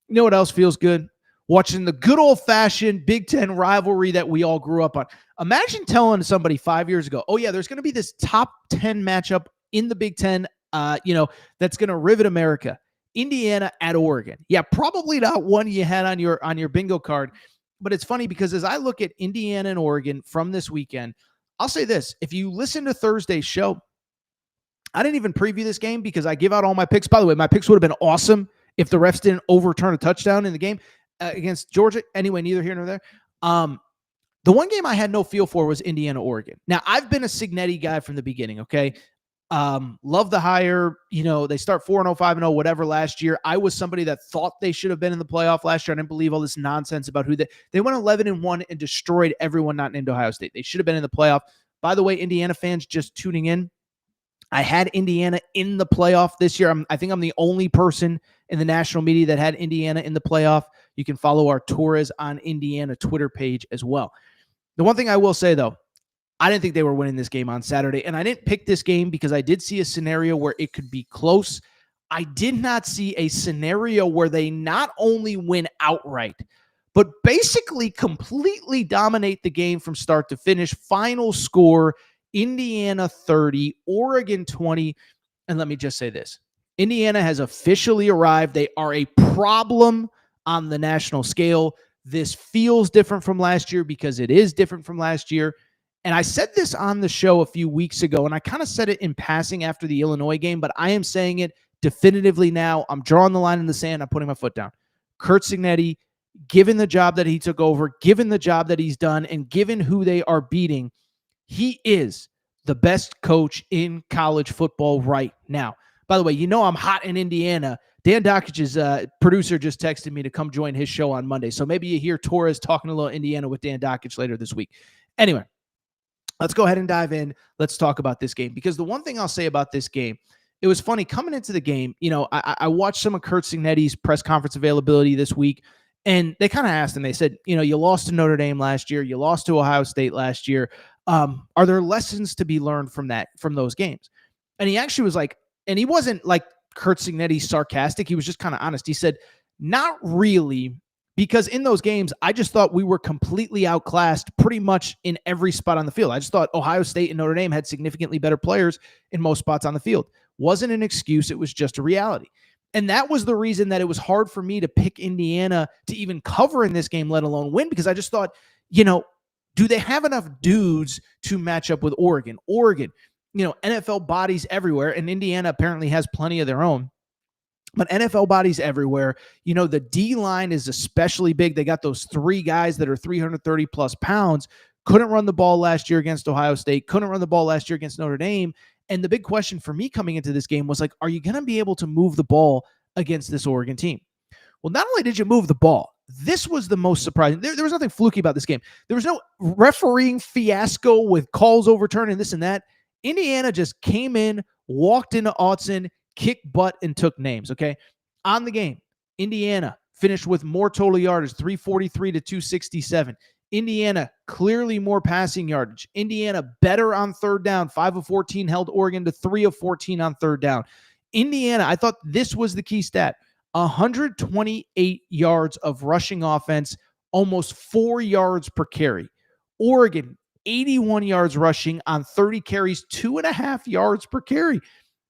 You know what else feels good? Watching the good old-fashioned Big Ten rivalry that we all grew up on. Imagine telling somebody 5 years ago, oh, yeah, there's going to be this top 10 matchup in the Big Ten, that's going to rivet America. Indiana at Oregon. Yeah, probably not one you had on your bingo card. But it's funny because as I look at Indiana and Oregon from this weekend, I'll say this. If you listen to Thursday's show, I didn't even preview this game because I give out all my picks. By the way, my picks would have been awesome if the refs didn't overturn a touchdown in the game against Georgia. Anyway, neither here nor there. The one game I had no feel for was Indiana-Oregon. Now, I've been a Cignetti guy from the beginning, okay? Love the hire. They start 4-0, 5-0, whatever last year. I was somebody that thought they should have been in the playoff last year. I didn't believe all this nonsense about who they went 11-1 and destroyed everyone not named Ohio State. They should have been in the playoff. By the way, Indiana fans just tuning in, I had Indiana in the playoff this year. I think I'm the only person in the national media that had Indiana in the playoff. You can follow our Torres on Indiana Twitter page as well. The one thing I will say, though, I didn't think they were winning this game on Saturday, and I didn't pick this game because I did see a scenario where it could be close. I did not see a scenario where they not only win outright, but basically completely dominate the game from start to finish. Final score, Indiana 30, Oregon 20. And let me just say this. Indiana has officially arrived. They are a problem on the national scale. This feels different from last year because it is different from last year. And I said this on the show a few weeks ago, and I kind of said it in passing after the Illinois game, but I am saying it definitively now. I'm drawing the line in the sand. I'm putting my foot down. Curt Cignetti, given the job that he took over, given the job that he's done, and given who they are beating, he is the best coach in college football right now. By the way, I'm hot in Indiana. Dan Dockich's producer just texted me to come join his show on Monday. So maybe you hear Torres talking a little Indiana with Dan Dockich later this week. Anyway, let's go ahead and dive in. Let's talk about this game. Because the one thing I'll say about this game, it was funny coming into the game. I watched some of Curt Cignetti's press conference availability this week, and they kind of asked him, they said, you lost to Notre Dame last year. You lost to Ohio State last year. Are there lessons to be learned from those games? And he actually was like, and he wasn't like Curt Cignetti sarcastic. He was just kind of honest. He said, not really, because in those games, I just thought we were completely outclassed pretty much in every spot on the field. I just thought Ohio State and Notre Dame had significantly better players in most spots on the field. Wasn't an excuse. It was just a reality. And that was the reason that it was hard for me to pick Indiana to even cover in this game, let alone win, because I just thought, do they have enough dudes to match up with Oregon? Oregon, NFL bodies everywhere, and Indiana apparently has plenty of their own. But NFL bodies everywhere. The D line is especially big. They got those three guys that are 330 plus pounds. Couldn't run the ball last year against Ohio State. Couldn't run the ball last year against Notre Dame. And the big question for me coming into this game was like, are you going to be able to move the ball against this Oregon team? Well, not only did you move the ball, this was the most surprising. There was nothing fluky about this game. There was no refereeing fiasco with calls overturned and this and that. Indiana just came in, walked into Autzen, kicked butt, and took names, okay? On the game, Indiana finished with more total yardage, 343 to 267. Indiana, clearly more passing yardage. Indiana, better on third down. 5 of 14 held Oregon to 3 of 14 on third down. Indiana, I thought this was the key stat. 128 yards of rushing offense, almost 4 yards per carry. Oregon, 81 yards rushing on 30 carries, 2.5 yards per carry.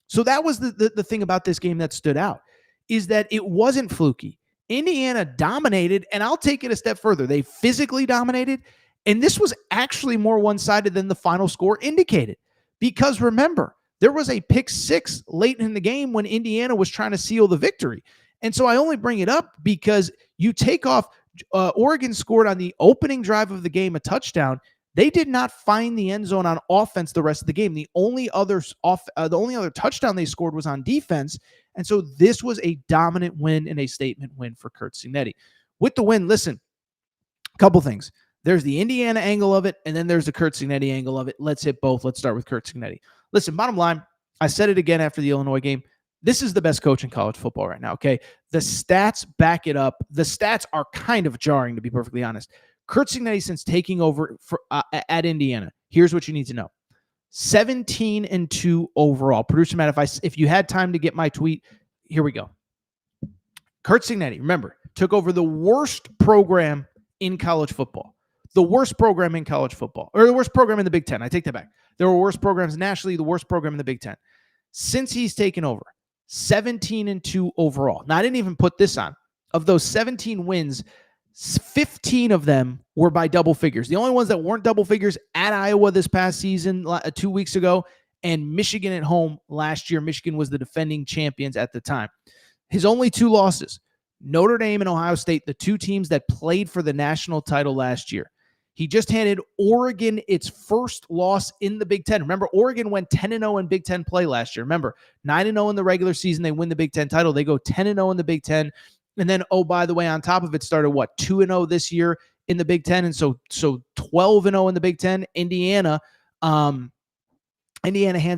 So that was the thing about this game that stood out, is that it wasn't fluky. Indiana dominated, and I'll take it a step further. They physically dominated, and this was actually more one-sided than the final score indicated. Because remember, there was a pick six late in the game when Indiana was trying to seal the victory. And so I only bring it up because you take off, Oregon scored on the opening drive of the game a touchdown. They did not find the end zone on offense the rest of the game. The only other touchdown they scored was on defense. And so this was a dominant win and a statement win for Curt Cignetti. With the win, listen, a couple things. There's the Indiana angle of it, and then there's the Curt Cignetti angle of it. Let's hit both. Let's start with Curt Cignetti. Listen, bottom line, I said it again after the Illinois game. This is the best coach in college football right now, okay? The stats back it up. The stats are kind of jarring, to be perfectly honest. Curt Cignetti, since taking over at Indiana, here's what you need to know. 17-2 overall. Producer Matt, if you had time to get my tweet, here we go. Curt Cignetti, remember, took over the worst program in college football. The worst program in college football. Or the worst program in the Big Ten. I take that back. There were worse programs nationally, the worst program in the Big Ten. Since he's taken over, 17-2 overall. Now, I didn't even put this on. Of those 17 wins, 15 of them were by double figures. The only ones that weren't double figures at Iowa this past season, 2 weeks ago, and Michigan at home last year. Michigan was the defending champions at the time. His only two losses, Notre Dame and Ohio State, the two teams that played for the national title last year. He just handed Oregon its first loss in the Big Ten. Remember, Oregon went 10-0 in Big Ten play last year. Remember, 9-0 in the regular season. They win the Big Ten title. They go 10-0 in the Big Ten. And then, oh, by the way, on top of it, started 2-0 this year in the Big Ten. And so 12-0 in the Big Ten. Indiana hands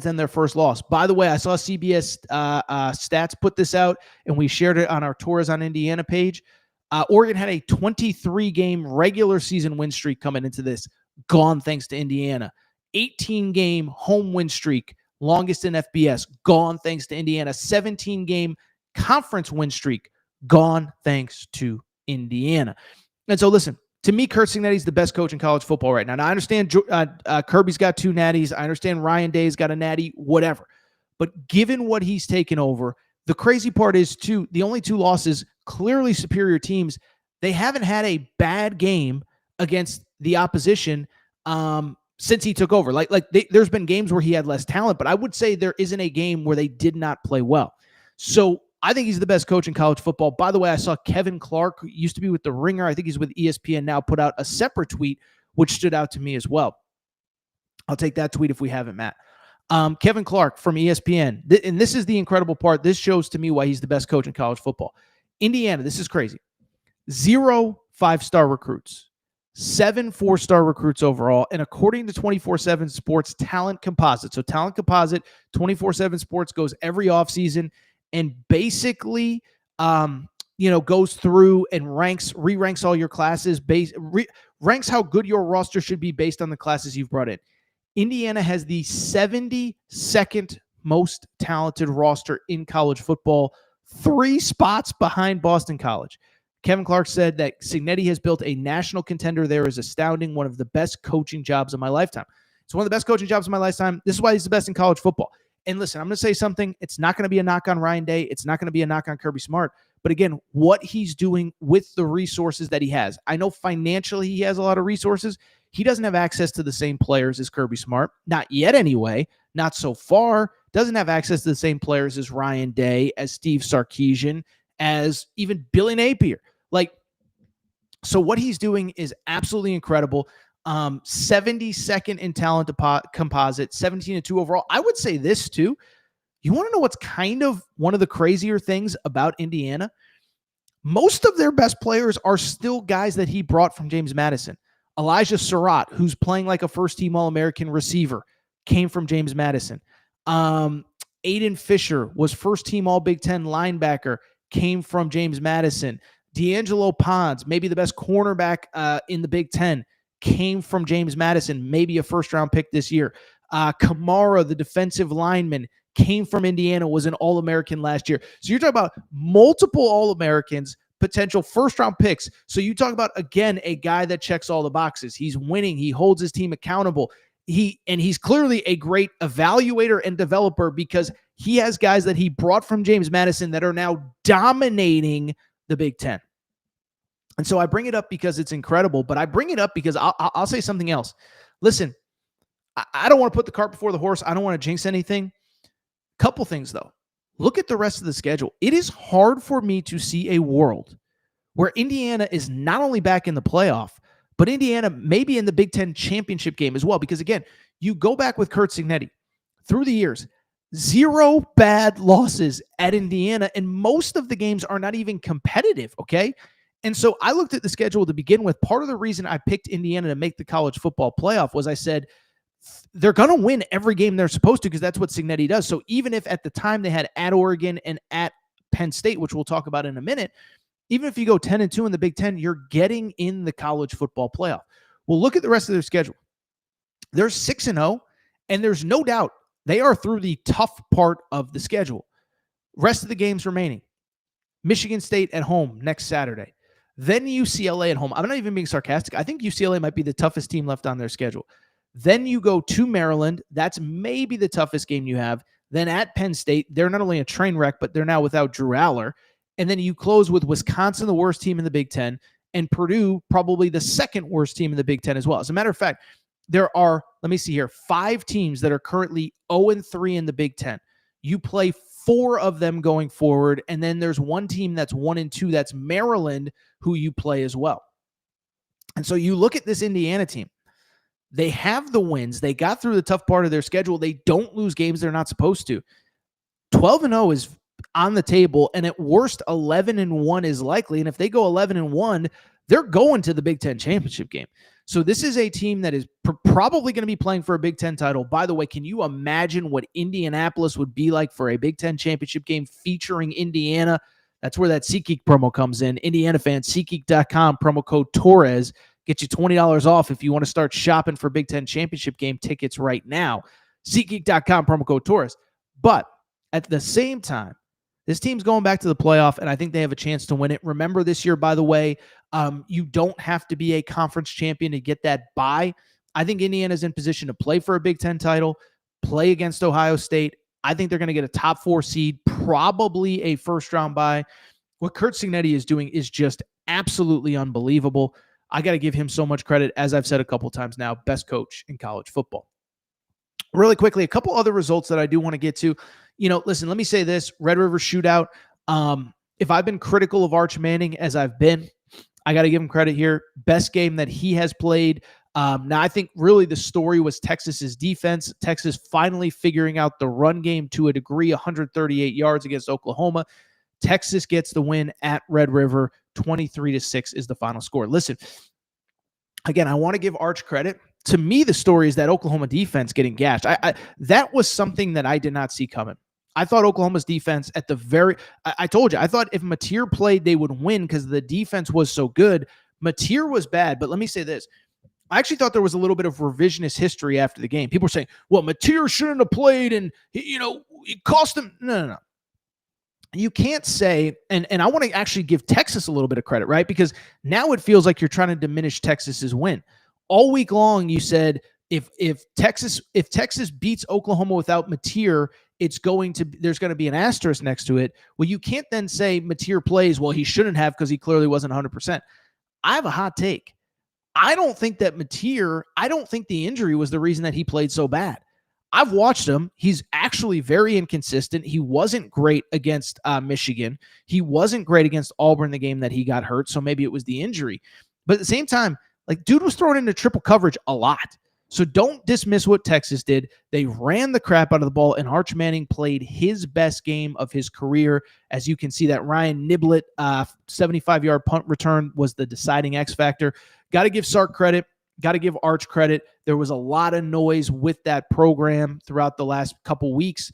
them their first loss. By the way, I saw CBS Stats put this out, and we shared it on our Torres on Indiana page. Oregon had a 23-game regular season win streak coming into this, gone thanks to Indiana. 18-game home win streak, longest in FBS, gone thanks to Indiana. 17-game conference win streak, gone thanks to Indiana. And so listen, to me, Curt Cignetti's the best coach in college football right now. Now, I understand Kirby's got 2 natties. I understand Ryan Day's got a natty, whatever. But given what he's taken over, the crazy part is, too, the only 2 losses, clearly superior teams, they haven't had a bad game against the opposition since he took over. There's been games where he had less talent, but I would say there isn't a game where they did not play well. So I think he's the best coach in college football. By the way, I saw Kevin Clark, who used to be with The Ringer, I think he's with ESPN now, put out a separate tweet, which stood out to me as well. I'll take that tweet if we haven't, Matt. Kevin Clark from ESPN, and this is the incredible part. This shows to me why he's the best coach in college football. Indiana, this is crazy. 0 5-star recruits, 7 4-star recruits overall, and according to 24/7 Sports Talent Composite, so Talent Composite, 24/7 Sports goes every offseason and basically, goes through and re-ranks all your classes, ranks how good your roster should be based on the classes you've brought in. Indiana has the 72nd most talented roster in college football, 3 spots behind Boston College. Kevin Clark said that Cignetti has built a national contender there is astounding, one of the best coaching jobs of my lifetime. It's one of the best coaching jobs of my lifetime. This is why he's the best in college football. And listen, I'm going to say something. It's not going to be a knock on Ryan Day. It's not going to be a knock on Kirby Smart. But again, what he's doing with the resources that he has. I know financially he has a lot of resources. He doesn't have access to the same players as Kirby Smart. Not yet anyway. Not so far. Doesn't have access to the same players as Ryan Day, as Steve Sarkisian, as even Billy Napier. So what he's doing is absolutely incredible. 72nd in talent composite, 17-2 overall. I would say this too. You want to know what's kind of one of the crazier things about Indiana? Most of their best players are still guys that he brought from James Madison. Elijah Surratt, who's playing like a first-team All-American receiver, came from James Madison. Aiden Fisher was first-team All-Big Ten linebacker, came from James Madison. D'Angelo Ponds, maybe the best cornerback in the Big Ten, came from James Madison, maybe a first-round pick this year. Kamara, the defensive lineman, came from Indiana, was an All-American last year. So you're talking about multiple All-Americans, potential first-round picks. So you talk about, again, a guy that checks all the boxes. He's winning. He holds his team accountable. He's clearly a great evaluator and developer because he has guys that he brought from James Madison that are now dominating the Big Ten. And so I bring it up because it's incredible, but I bring it up because I'll say something else. Listen, I don't want to put the cart before the horse. I don't want to jinx anything. Couple things, though. Look at the rest of the schedule. It is hard for me to see a world where Indiana is not only back in the playoff, but Indiana may be in the Big Ten championship game as well. Because, again, you go back with Curt Cignetti through the years, 0 bad losses at Indiana, and most of the games are not even competitive, okay? And so I looked at the schedule to begin with. Part of the reason I picked Indiana to make the college football playoff was I said, they're going to win every game they're supposed to because that's what Cignetti does. So even if at the time they had at Oregon and at Penn State, which we'll talk about in a minute, even if you go 10-2 in the Big Ten, you're getting in the college football playoff. Well, look at the rest of their schedule. They're 6-0, and there's no doubt they are through the tough part of the schedule. Rest of the games remaining. Michigan State at home next Saturday. Then UCLA at home. I'm not even being sarcastic. I think UCLA might be the toughest team left on their schedule. Then you go to Maryland. That's maybe the toughest game you have. Then at Penn State, they're not only a train wreck, but they're now without Drew Aller. And then you close with Wisconsin, the worst team in the Big Ten, and Purdue, probably the second worst team in the Big Ten as well. As a matter of fact, there are, 5 teams that are currently 0-3 in the Big Ten. You play 4 of them going forward, and then there's one team that's 1-2, that's Maryland, who you play as well. And so you look at this Indiana team. They have the wins. They got through the tough part of their schedule. They don't lose games they're not supposed to. 12-0 is on the table, and at worst, 11-1 is likely. And if they go 11-1, they're going to the Big Ten championship game. So this is a team that is probably going to be playing for a Big Ten title. By the way, can you imagine what Indianapolis would be like for a Big Ten championship game featuring Indiana? That's where that SeatGeek promo comes in. Indiana fans, SeatGeek.com, promo code Torres. Get you $20 off if you want to start shopping for Big Ten championship game tickets right now. SeatGeek.com, promo code Torres. But at the same time, this team's going back to the playoff, and I think they have a chance to win it. Remember this year, by the way, you don't have to be a conference champion to get that bye. I think Indiana's in position to play for a Big Ten title, play against Ohio State. I think they're going to get a top 4 seed, probably a first-round bye. What Curt Cignetti is doing is just absolutely unbelievable. I got to give him so much credit, as I've said a couple times now, best coach in college football. Really quickly, a couple other results that I do want to get to. Listen, let me say this. Red River Shootout. If I've been critical of Arch Manning, as I've been, I got to give him credit here. Best game that he has played. Now, I think really the story was Texas's defense. Texas finally figuring out the run game to a degree, 138 yards against Oklahoma. Texas gets the win at Red River. 23-6 is the final score. Listen, again, I want to give Arch credit. To me, the story is that Oklahoma defense getting gashed. That was something that I did not see coming. I thought Oklahoma's defense at the I told you, I thought if Mateer played, they would win because the defense was so good. Mateer was bad, but let me say this. I actually thought there was a little bit of revisionist history after the game. People were saying, well, Mateer shouldn't have played and, it cost him. No. You can't say, and I want to actually give Texas a little bit of credit, right? Because now it feels like you're trying to diminish Texas's win. All week long, you said if Texas beats Oklahoma without Mateer, there's going to be an asterisk next to it. Well, you can't then say Mateer plays, well, he shouldn't have because he clearly wasn't 100%. I have a hot take. I don't think that Mateer, I don't think the injury was the reason that he played so bad. I've watched him. He's actually very inconsistent. He wasn't great against Michigan. He wasn't great against Auburn the game that he got hurt, so maybe it was the injury. But at the same time, like, dude was thrown into triple coverage a lot. So don't dismiss what Texas did. They ran the crap out of the ball, and Arch Manning played his best game of his career. As you can see, that Ryan Niblett 75-yard punt return was the deciding X factor. Got to give Sark credit. Got to give Arch credit. There was a lot of noise with that program throughout the last couple weeks.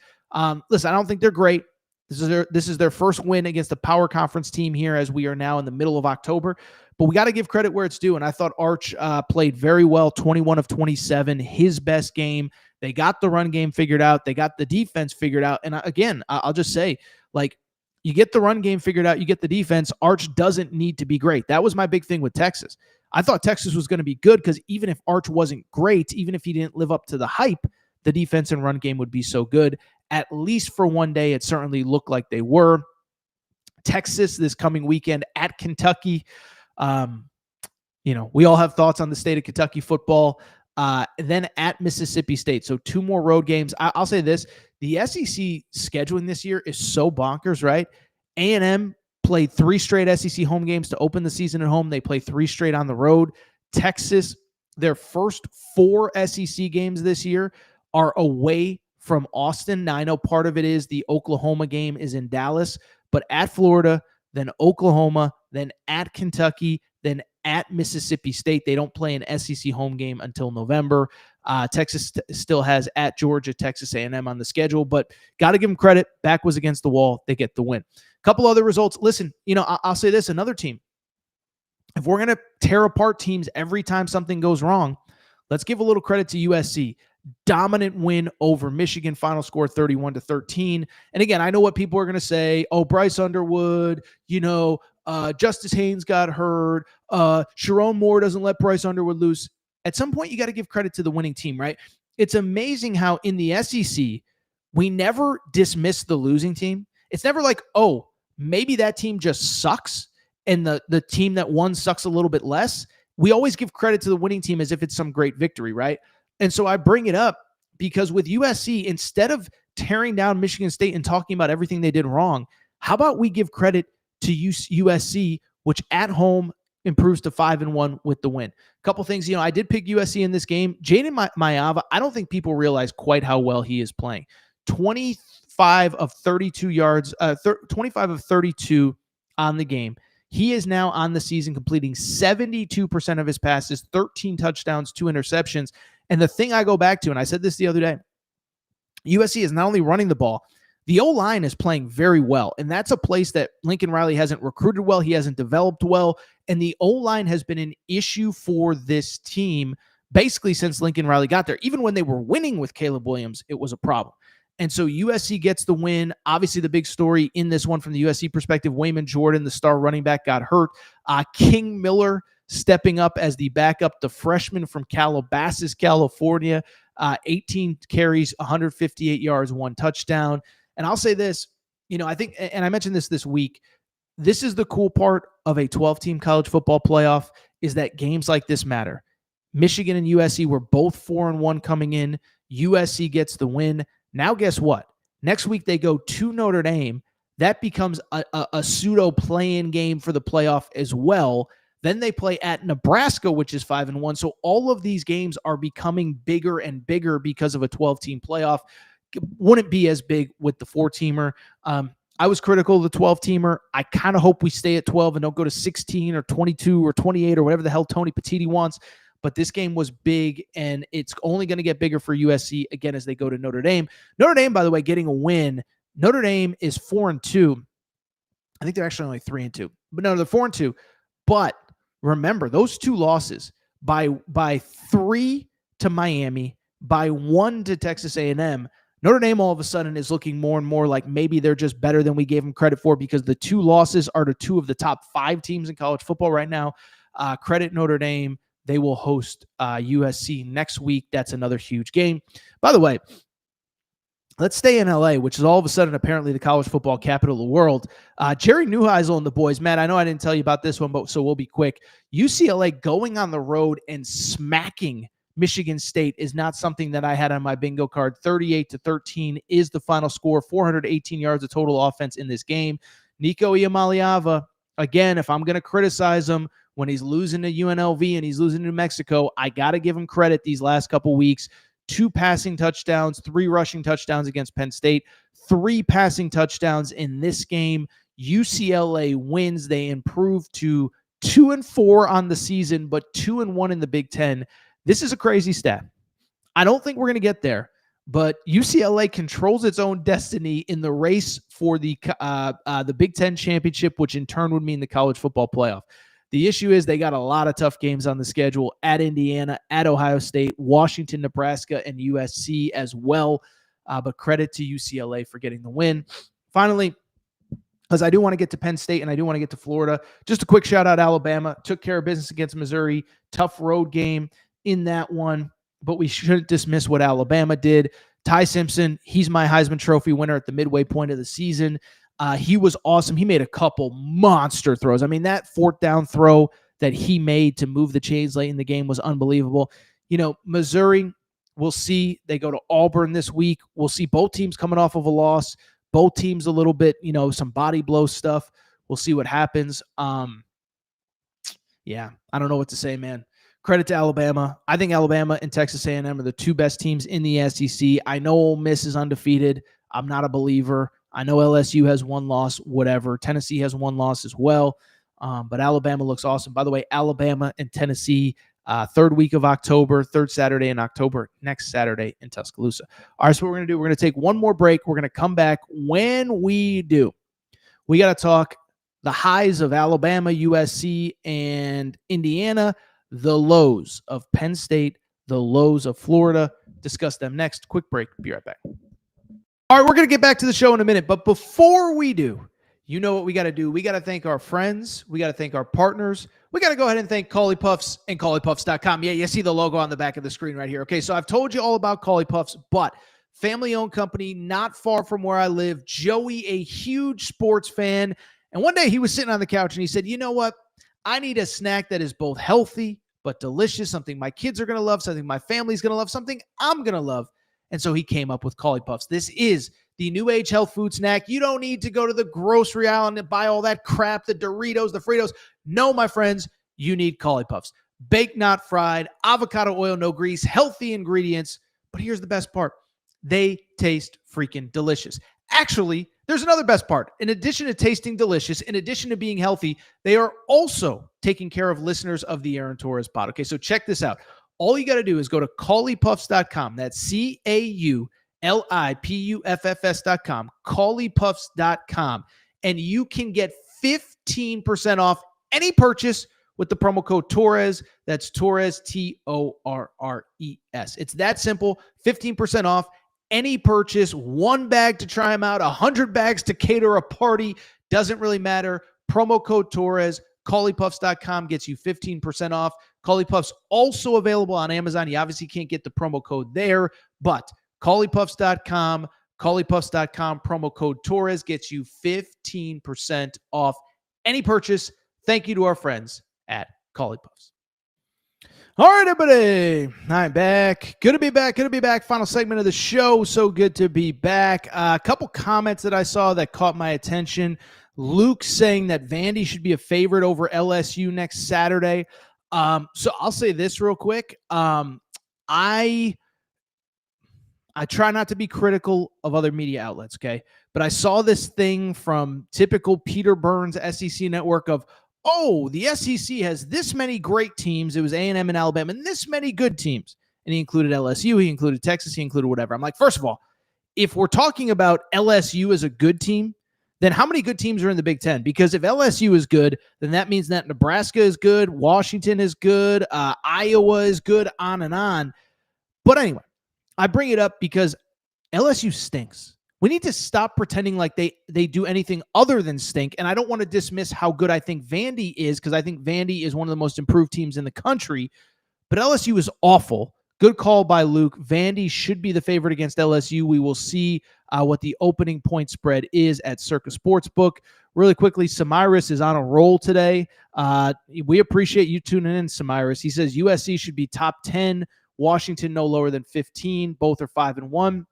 Listen, I don't think they're great. This is their first win against the power conference team here as we are now in the middle of October. But we got to give credit where it's due, and I thought Arch played very well, 21 of 27, his best game. They got the run game figured out. They got the defense figured out. And again, I'll just say, like, you get the run game figured out, you get the defense, Arch doesn't need to be great. That was my big thing with Texas. I thought Texas was going to be good because even if Arch wasn't great, even if he didn't live up to the hype, the defense and run game would be so good. At least for one day, it certainly looked like they were. Texas this coming weekend at Kentucky. We all have thoughts on the state of Kentucky football. Then at Mississippi State. So 2 more road games. I'll say this. The SEC scheduling this year is so bonkers, right? A&M played 3 straight SEC home games to open the season at home. They play 3 straight on the road. Texas, their first 4 SEC games this year are away from Austin. Now, I know part of it is the Oklahoma game is in Dallas, but at Florida, then Oklahoma, then at Kentucky, then at Mississippi State. They don't play an SEC home game until November. Texas still has at Georgia, Texas A&M on the schedule, but got to give them credit. Back was against the wall. They get the win. Couple other results. Listen, I'll say this, another team. If we're going to tear apart teams every time something goes wrong, let's give a little credit to USC. Dominant win over Michigan, final score 31-13. And again, I know what people are going to say. Oh, Bryce Underwood, Justice Haynes got hurt. Sharon Moore doesn't let Bryce Underwood loose. At some point, you got to give credit to the winning team, right? It's amazing how in the SEC, we never dismiss the losing team. It's never like, oh, maybe that team just sucks and the team that won sucks a little bit less. We always give credit to the winning team as if it's some great victory, right? And so I bring it up because with USC, instead of tearing down Michigan State and talking about everything they did wrong, how about we give credit to USC, which at home improves to 5-1 with the win. A couple things, I did pick USC in this game. Jaden Mayava, I don't think people realize quite how well he is playing. 25 of 32 yards, 25 of 32 on the game. He is now on the season completing 72% of his passes, 13 touchdowns, 2 interceptions. And the thing I go back to, and I said this the other day, USC is not only running the ball, the O-line is playing very well. And that's a place that Lincoln Riley hasn't recruited well. He hasn't developed well. And the O-line has been an issue for this team basically since Lincoln Riley got there. Even when they were winning with Caleb Williams, it was a problem. And so USC gets the win. Obviously, the big story in this one from the USC perspective, Wayman Jordan, the star running back, got hurt. King Miller stepping up as the backup, the freshman from Calabasas, California, 18 carries, 158 yards, 1 touchdown. And I'll say this, I think, and I mentioned this week, this is the cool part of a 12-team college football playoff is that games like this matter. Michigan and USC were both 4-1 coming in. USC gets the win. Now, guess what? Next week, they go to Notre Dame. That becomes a pseudo play-in game for the playoff as well. Then they play at Nebraska, which is 5-1. So all of these games are becoming bigger and bigger because of a 12-team playoff. Wouldn't be as big with the 4-teamer. I was critical of the 12-teamer. I kind of hope we stay at 12 and don't go to 16 or 22 or 28 or whatever the hell Tony Petitti wants. But this game was big, and it's only going to get bigger for USC, again, as they go to Notre Dame. Notre Dame, by the way, getting a win. Notre Dame is 4-2. I think they're actually only 3-2. But no, they're 4-2. But remember, those 2 losses by 3 to Miami, by 1 to Texas A&M, Notre Dame all of a sudden is looking more and more like maybe they're just better than we gave them credit for because the 2 losses are to 2 of the top 5 teams in college football right now. Credit Notre Dame. They will host USC next week. That's another huge game. By the way, Let's stay in LA, which is all of a sudden apparently the college football capital of the world. Jerry Neuheisel and the boys, Matt, I know I didn't tell you about this one, but so we'll be quick. UCLA going on the road and smacking Michigan State is not something that I had on my bingo card. 38-13 is the final score. 418 yards of total offense in this game. Nico Iamaleava, again, if I'm going to criticize him when he's losing to UNLV and he's losing to New Mexico, I got to give him credit these last couple weeks. 2 passing touchdowns, 3 rushing touchdowns against Penn State, 3 passing touchdowns in this game. UCLA wins. They improve to 2-4 on the season, but 2-1 in the Big Ten. This is a crazy stat. I don't think we're going to get there, but UCLA controls its own destiny in the race for the Big Ten championship, which in turn would mean the college football playoff. The issue is they got a lot of tough games on the schedule at Indiana, at Ohio State, Washington, Nebraska, and USC as well. But credit to UCLA for getting the win. Finally, because I do want to get to Penn State and I do want to get to Florida, just a quick shout out Alabama. Took care of business against Missouri. Tough road game in that one, but we shouldn't dismiss what Alabama did. Ty Simpson, he's my Heisman Trophy winner at the midway point of the season. He was awesome. He made a couple monster throws. I mean, that 4th down throw that he made to move the chains late in the game was unbelievable. You know, Missouri, we'll see. They go to Auburn this week. We'll see both teams coming off of a loss. Both teams a little bit, some body blow stuff. We'll see what happens. Yeah, I don't know what to say, man. Credit to Alabama. I think Alabama and Texas A&M are the 2 best teams in the SEC. I know Ole Miss is undefeated. I'm not a believer. I know LSU has 1 loss, whatever. Tennessee has 1 loss as well. But Alabama looks awesome. By the way, Alabama and Tennessee, 3rd week of October, 3rd Saturday in October, next Saturday in Tuscaloosa. All right, so what we're going to do, we're going to take one more break. We're going to come back. When we do, we got to talk the highs of Alabama, USC, and Indiana, the lows of Penn State, the lows of Florida. Discuss them next. Quick break. Be right back. All right, we're going to get back to the show in a minute, but before we do, you know what we got to do. We got to thank our friends. We got to thank our partners. We got to go ahead and thank Cauley Puffs and CauleyPuffs.com. Yeah, you see the logo on the back of the screen right here. Okay, so I've told you all about Cauley Puffs, but family-owned company, not far from where I live. Joey, a huge sports fan, and one day he was sitting on the couch and he said, you know what? I need a snack that is both healthy but delicious, something my kids are going to love, something my family's going to love, something I'm going to love. And so he came up with Cauley Puffs. This is the new age health food snack. You don't need to go to the grocery aisle and buy all that crap, the Doritos, the Fritos. No, my friends, you need Cauley Puffs. Baked, not fried, avocado oil, no grease, healthy ingredients. But here's the best part. They taste freaking delicious. Actually, there's another best part. In addition to tasting delicious, in addition to being healthy, they are also taking care of listeners of the Aaron Torres pod. Okay, so check this out. All you got to do is go to CauleyPuffs.com. That's CauleyPuffs.com, CauleyPuffs.com, and you can get 15% off any purchase with the promo code Torres. That's Torres, Torres. It's that simple. 15% off any purchase. 1 bag to try them out, 100 bags to cater a party. Doesn't really matter. Promo code Torres. CauleyPuffs.com gets you 15% off. Cauley Puffs also available on Amazon. You obviously can't get the promo code there, but CauleyPuffs.com, CauleyPuffs.com, promo code Torres gets you 15% off any purchase. Thank you to our friends at Cauley Puffs. All right, everybody. I'm back. Good to be back. Good to be back. Final segment of the show. So good to be back. A couple comments that I saw that caught my attention. Luke saying that Vandy should be a favorite over LSU next Saturday. So I'll say this real quick. I try not to be critical of other media outlets, okay? But I saw this thing from typical Peter Burns SEC network of, oh, the SEC has this many great teams. It was A&M and Alabama, and this many good teams. And he included LSU, he included Texas, he included whatever. I'm like, first of all, if we're talking about LSU as a good team, then how many good teams are in the Big Ten? Because if LSU is good, then that means that Nebraska is good, Washington is good, Iowa is good, on and on. But anyway, I bring it up because LSU stinks. We need to stop pretending like they do anything other than stink. And I don't want to dismiss how good I think Vandy is, because I think Vandy is one of the most improved teams in the country. But LSU is awful. Good call by Luke. Vandy should be the favorite against LSU. We will see what the opening point spread is at Circa Sportsbook. Really quickly, Samiris is on a roll today. We appreciate you tuning in, Samiris. He says USC should be top 10, Washington no lower than 15. Both are 5-1.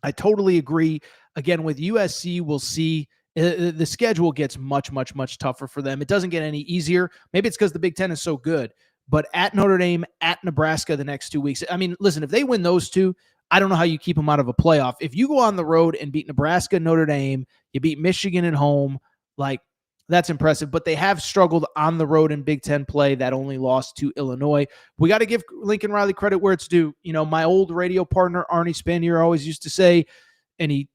I totally agree. Again, with USC, we'll see. The schedule gets much, much, much tougher for them. It doesn't get any easier. Maybe it's because the Big Ten is so good. But at Notre Dame, at Nebraska the next 2 weeks. I mean, listen, if they win those two, I don't know how you keep them out of a playoff. If you go on the road and beat Nebraska, Notre Dame, you beat Michigan at home, like, that's impressive. But they have struggled on the road in Big Ten play. That only lost to Illinois. We got to give Lincoln Riley credit where it's due. You know, my old radio partner, Arnie Spanier, always used to say, and he's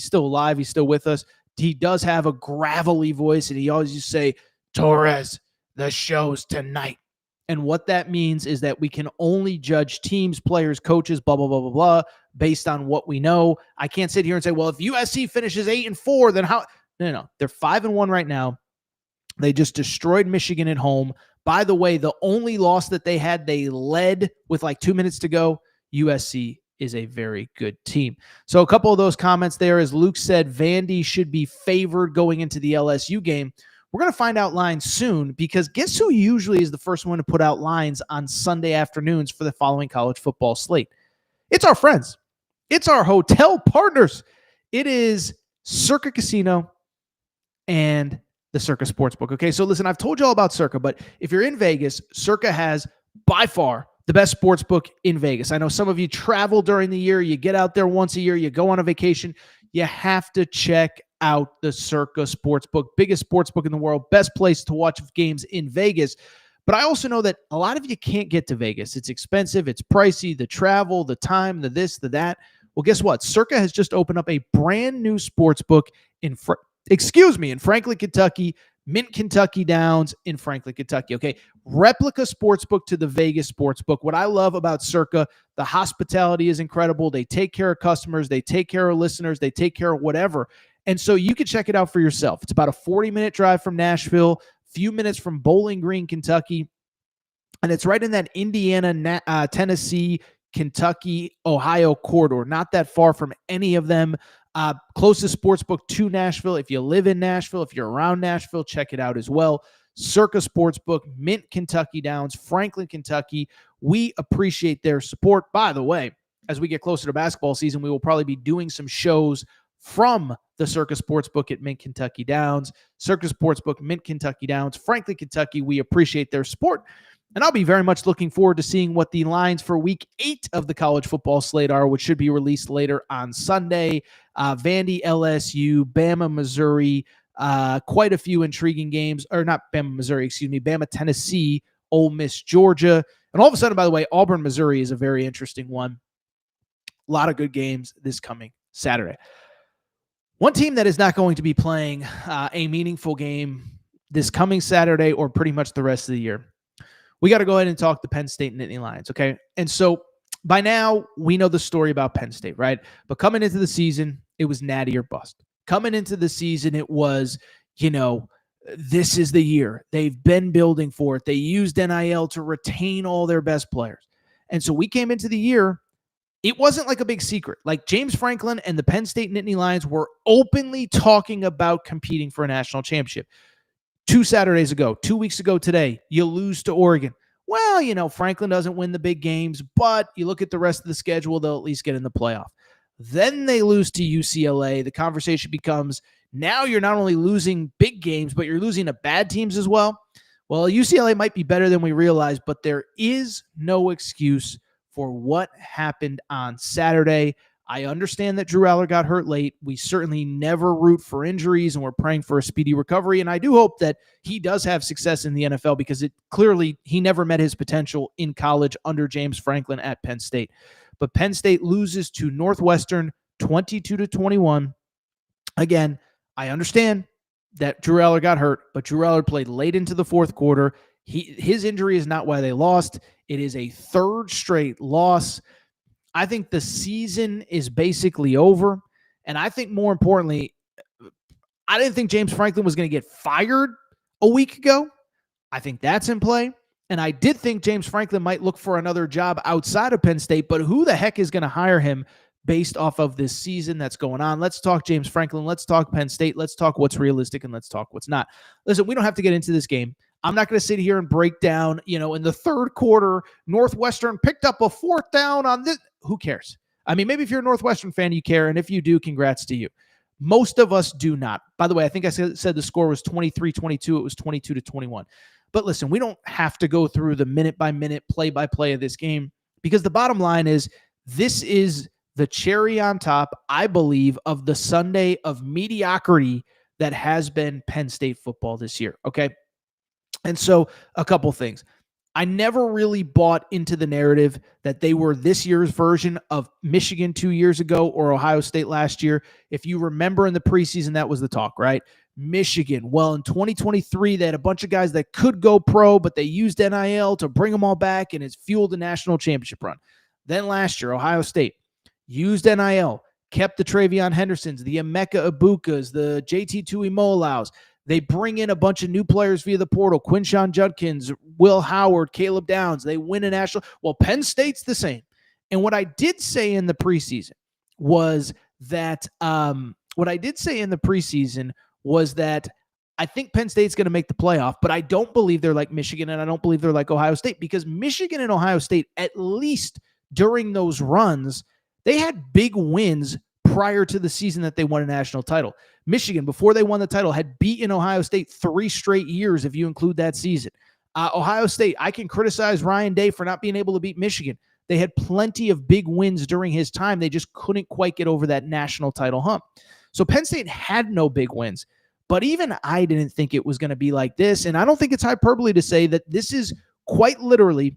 still alive, he's still with us. He does have a gravelly voice, and he always used to say, Torres, the show's tonight. And what that means is that we can only judge teams, players, coaches, blah, blah, blah, blah, blah, based on what we know. I can't sit here and say, well, if USC finishes 8-4, then how? No. They're 5-1 right now. They just destroyed Michigan at home. By the way, the only loss that they had, they led with like 2 minutes to go. USC is a very good team. So a couple of those comments there, as Luke said, Vandy should be favored going into the LSU game. We're going to find out lines soon, because guess who usually is the first one to put out lines on Sunday afternoons for the following college football slate? It's our friends. It's our hotel partners. It is Circa Casino and the Circa Sportsbook. Okay, so listen, I've told you all about Circa, but if you're in Vegas, Circa has by far the best sports book in Vegas. I know some of you travel during the year. You get out there once a year. You go on a vacation. You have to check out the Circa Sportsbook, biggest sportsbook in the world, best place to watch games in Vegas. But I also know that a lot of you can't get to Vegas. It's expensive. It's pricey. The travel, the time, the this, the that. Well, guess what? Circa has just opened up a brand new sportsbook in Franklin, Kentucky. Mint Kentucky Downs in Franklin, Kentucky. Okay, replica sportsbook to the Vegas sportsbook. What I love about Circa, the hospitality is incredible. They take care of customers. They take care of listeners. They take care of whatever. And so you can check it out for yourself. It's about a 40-minute drive from Nashville, few minutes from Bowling Green, Kentucky. And it's right in that Indiana, Tennessee, Kentucky, Ohio corridor. Not that far from any of them. Closest sportsbook to Nashville. If you live in Nashville, if you're around Nashville, check it out as well. Circa Sportsbook, Mint Kentucky Downs, Franklin, Kentucky. We appreciate their support. By the way, as we get closer to basketball season, we will probably be doing some shows from the Circa Sportsbook at Mint Kentucky Downs. Circa Sportsbook, Mint Kentucky Downs, Franklin, Kentucky. We appreciate their support. And I'll be very much looking forward to seeing what the lines for Week 8 of the college football slate are, which should be released later on Sunday. Vandy, LSU, Bama, Missouri, quite a few intriguing games. Or not Bama, Missouri, excuse me. Bama, Tennessee, Ole Miss, Georgia. And all of a sudden, by the way, Auburn, Missouri is a very interesting one. A lot of good games this coming Saturday. One team that is not going to be playing a meaningful game this coming Saturday or pretty much the rest of the year. We got to go ahead and talk the Penn State Nittany Lions, okay? And so by now, we know the story about Penn State, right? But coming into the season, it was natty or bust. Coming into the season, it was, this is the year. They've been building for it. They used NIL to retain all their best players. And so we came into the year, it wasn't like a big secret. Like James Franklin and the Penn State Nittany Lions were openly talking about competing for a national championship. 2 Saturdays ago, 2 weeks ago today, you lose to Oregon. Well, Franklin doesn't win the big games, but you look at the rest of the schedule, they'll at least get in the playoff. Then they lose to UCLA. The conversation becomes, now you're not only losing big games, but you're losing to bad teams as well. Well, UCLA might be better than we realize, but there is no excuse for what happened on Saturday. I understand that Drew Aller got hurt late. We certainly never root for injuries, and we're praying for a speedy recovery. And I do hope that he does have success in the NFL, because he never met his potential in college under James Franklin at Penn State. But Penn State loses to Northwestern 22-21. Again, I understand that Drew Aller got hurt, but Drew Aller played late into the fourth quarter. His injury is not why they lost. It is a third straight loss. I think the season is basically over. And I think more importantly, I didn't think James Franklin was going to get fired a week ago. I think that's in play. And I did think James Franklin might look for another job outside of Penn State, but who the heck is going to hire him based off of this season that's going on? Let's talk James Franklin. Let's talk Penn State. Let's talk what's realistic and let's talk what's not. Listen, we don't have to get into this game. I'm not going to sit here and break down, in the third quarter, Northwestern picked up a fourth down on this. Who cares? I mean, maybe if you're a Northwestern fan, you care. And if you do, congrats to you. Most of us do not. By the way, I think I said the score was 23-22. It was 22-21. But listen, we don't have to go through the minute-by-minute, play-by-play of this game because the bottom line is this is the cherry on top, I believe, of the Sunday of mediocrity that has been Penn State football this year, okay? And so a couple things. I never really bought into the narrative that they were this year's version of Michigan 2 years ago or Ohio State last year. If you remember in the preseason, that was the talk, right? Michigan. Well, in 2023, they had a bunch of guys that could go pro, but they used NIL to bring them all back, and it's fueled the national championship run. Then last year, Ohio State used NIL, kept the Travion Hendersons, the Emeka Ibukas, the JT Tuimoloaus. They bring in a bunch of new players via the portal. Quinshon Judkins, Will Howard, Caleb Downs. They win a national. Well, Penn State's the same. And what I did say in the preseason was that I think Penn State's going to make the playoff, but I don't believe they're like Michigan and I don't believe they're like Ohio State because Michigan and Ohio State, at least during those runs, they had big wins prior to the season that they won a national title. Michigan, before they won the title, had beaten Ohio State 3 straight years if you include that season. Ohio State, I can criticize Ryan Day for not being able to beat Michigan. They had plenty of big wins during his time. They just couldn't quite get over that national title hump. So Penn State had no big wins. But even I didn't think it was going to be like this. And I don't think it's hyperbole to say that this is quite literally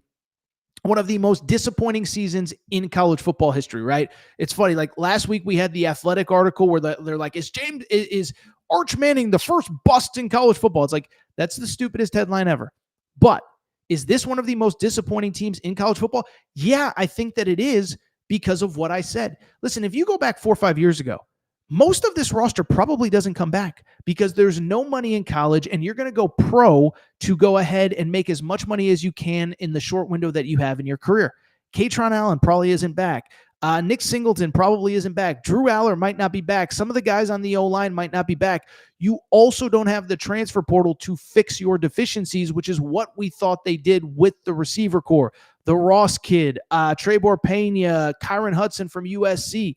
one of the most disappointing seasons in college football history, right? It's funny. Like last week we had the Athletic article where they're like, is Arch Manning the first bust in college football? It's like, that's the stupidest headline ever. But is this one of the most disappointing teams in college football? Yeah, I think that it is because of what I said. Listen, if you go back 4 or 5 years ago, most of this roster probably doesn't come back because there's no money in college and you're going to go pro to go ahead and make as much money as you can in the short window that you have in your career. Katron Allen probably isn't back. Nick Singleton probably isn't back. Drew Aller might not be back. Some of the guys on the O-line might not be back. You also don't have the transfer portal to fix your deficiencies, which is what we thought they did with the receiver core. The Ross kid, Trebor Pena, Kyron Hudson from USC.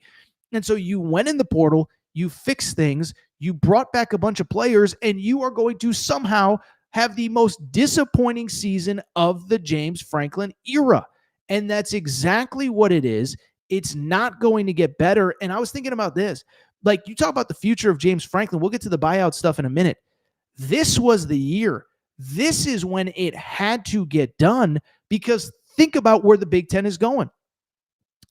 And so you went in the portal, you fixed things, you brought back a bunch of players, and you are going to somehow have the most disappointing season of the James Franklin era. And that's exactly what it is. It's not going to get better. And I was thinking about this. Like, you talk about the future of James Franklin. We'll get to the buyout stuff in a minute. This was the year. This is when it had to get done because think about where the Big Ten is going.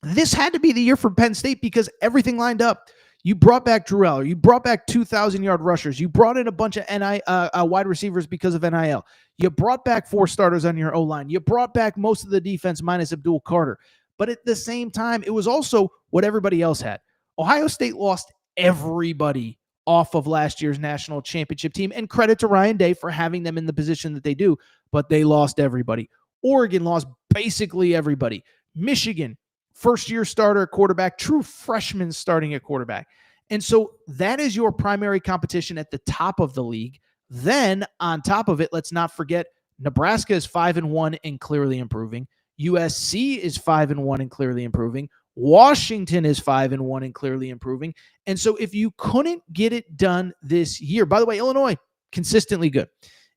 This had to be the year for Penn State because everything lined up. You brought back Drew Aller. You brought back 2,000-yard rushers. You brought in a bunch of wide receivers because of NIL. You brought back 4 starters on your O-line. You brought back most of the defense minus Abdul Carter. But at the same time, it was also what everybody else had. Ohio State lost everybody off of last year's national championship team, and credit to Ryan Day for having them in the position that they do, but they lost everybody. Oregon lost basically everybody. Michigan, first-year starter at quarterback, true freshman starting at quarterback. And so that is your primary competition at the top of the league. Then on top of it, let's not forget Nebraska is 5-1 and clearly improving. USC is 5-1 and clearly improving. Washington is 5-1 and clearly improving. And so if you couldn't get it done this year, by the way, Illinois, consistently good.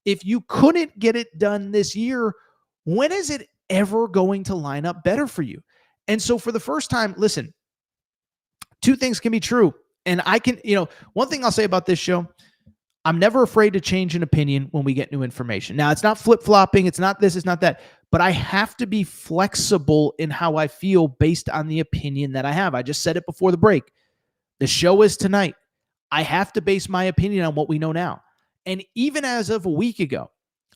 If you couldn't get it done this year, when is it ever going to line up better for you? And so for the first time, listen, 2 things can be true. And I can, one thing I'll say about this show, I'm never afraid to change an opinion when we get new information. Now, it's not flip-flopping. It's not this, it's not that. But I have to be flexible in how I feel based on the opinion that I have. I just said it before the break. The show is tonight. I have to base my opinion on what we know now. And even as of a week ago,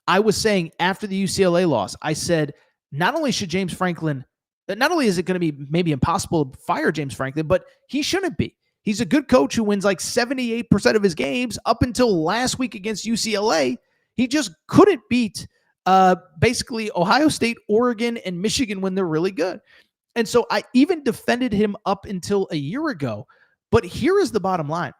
I was saying after the UCLA loss, I said, not only is it going to be maybe impossible to fire James Franklin, but he shouldn't be. He's a good coach who wins like 78% of his games up until last week against UCLA. He just couldn't beat basically Ohio State, Oregon, and Michigan when they're really good. And so I even defended him up until a year ago. But here is the bottom line.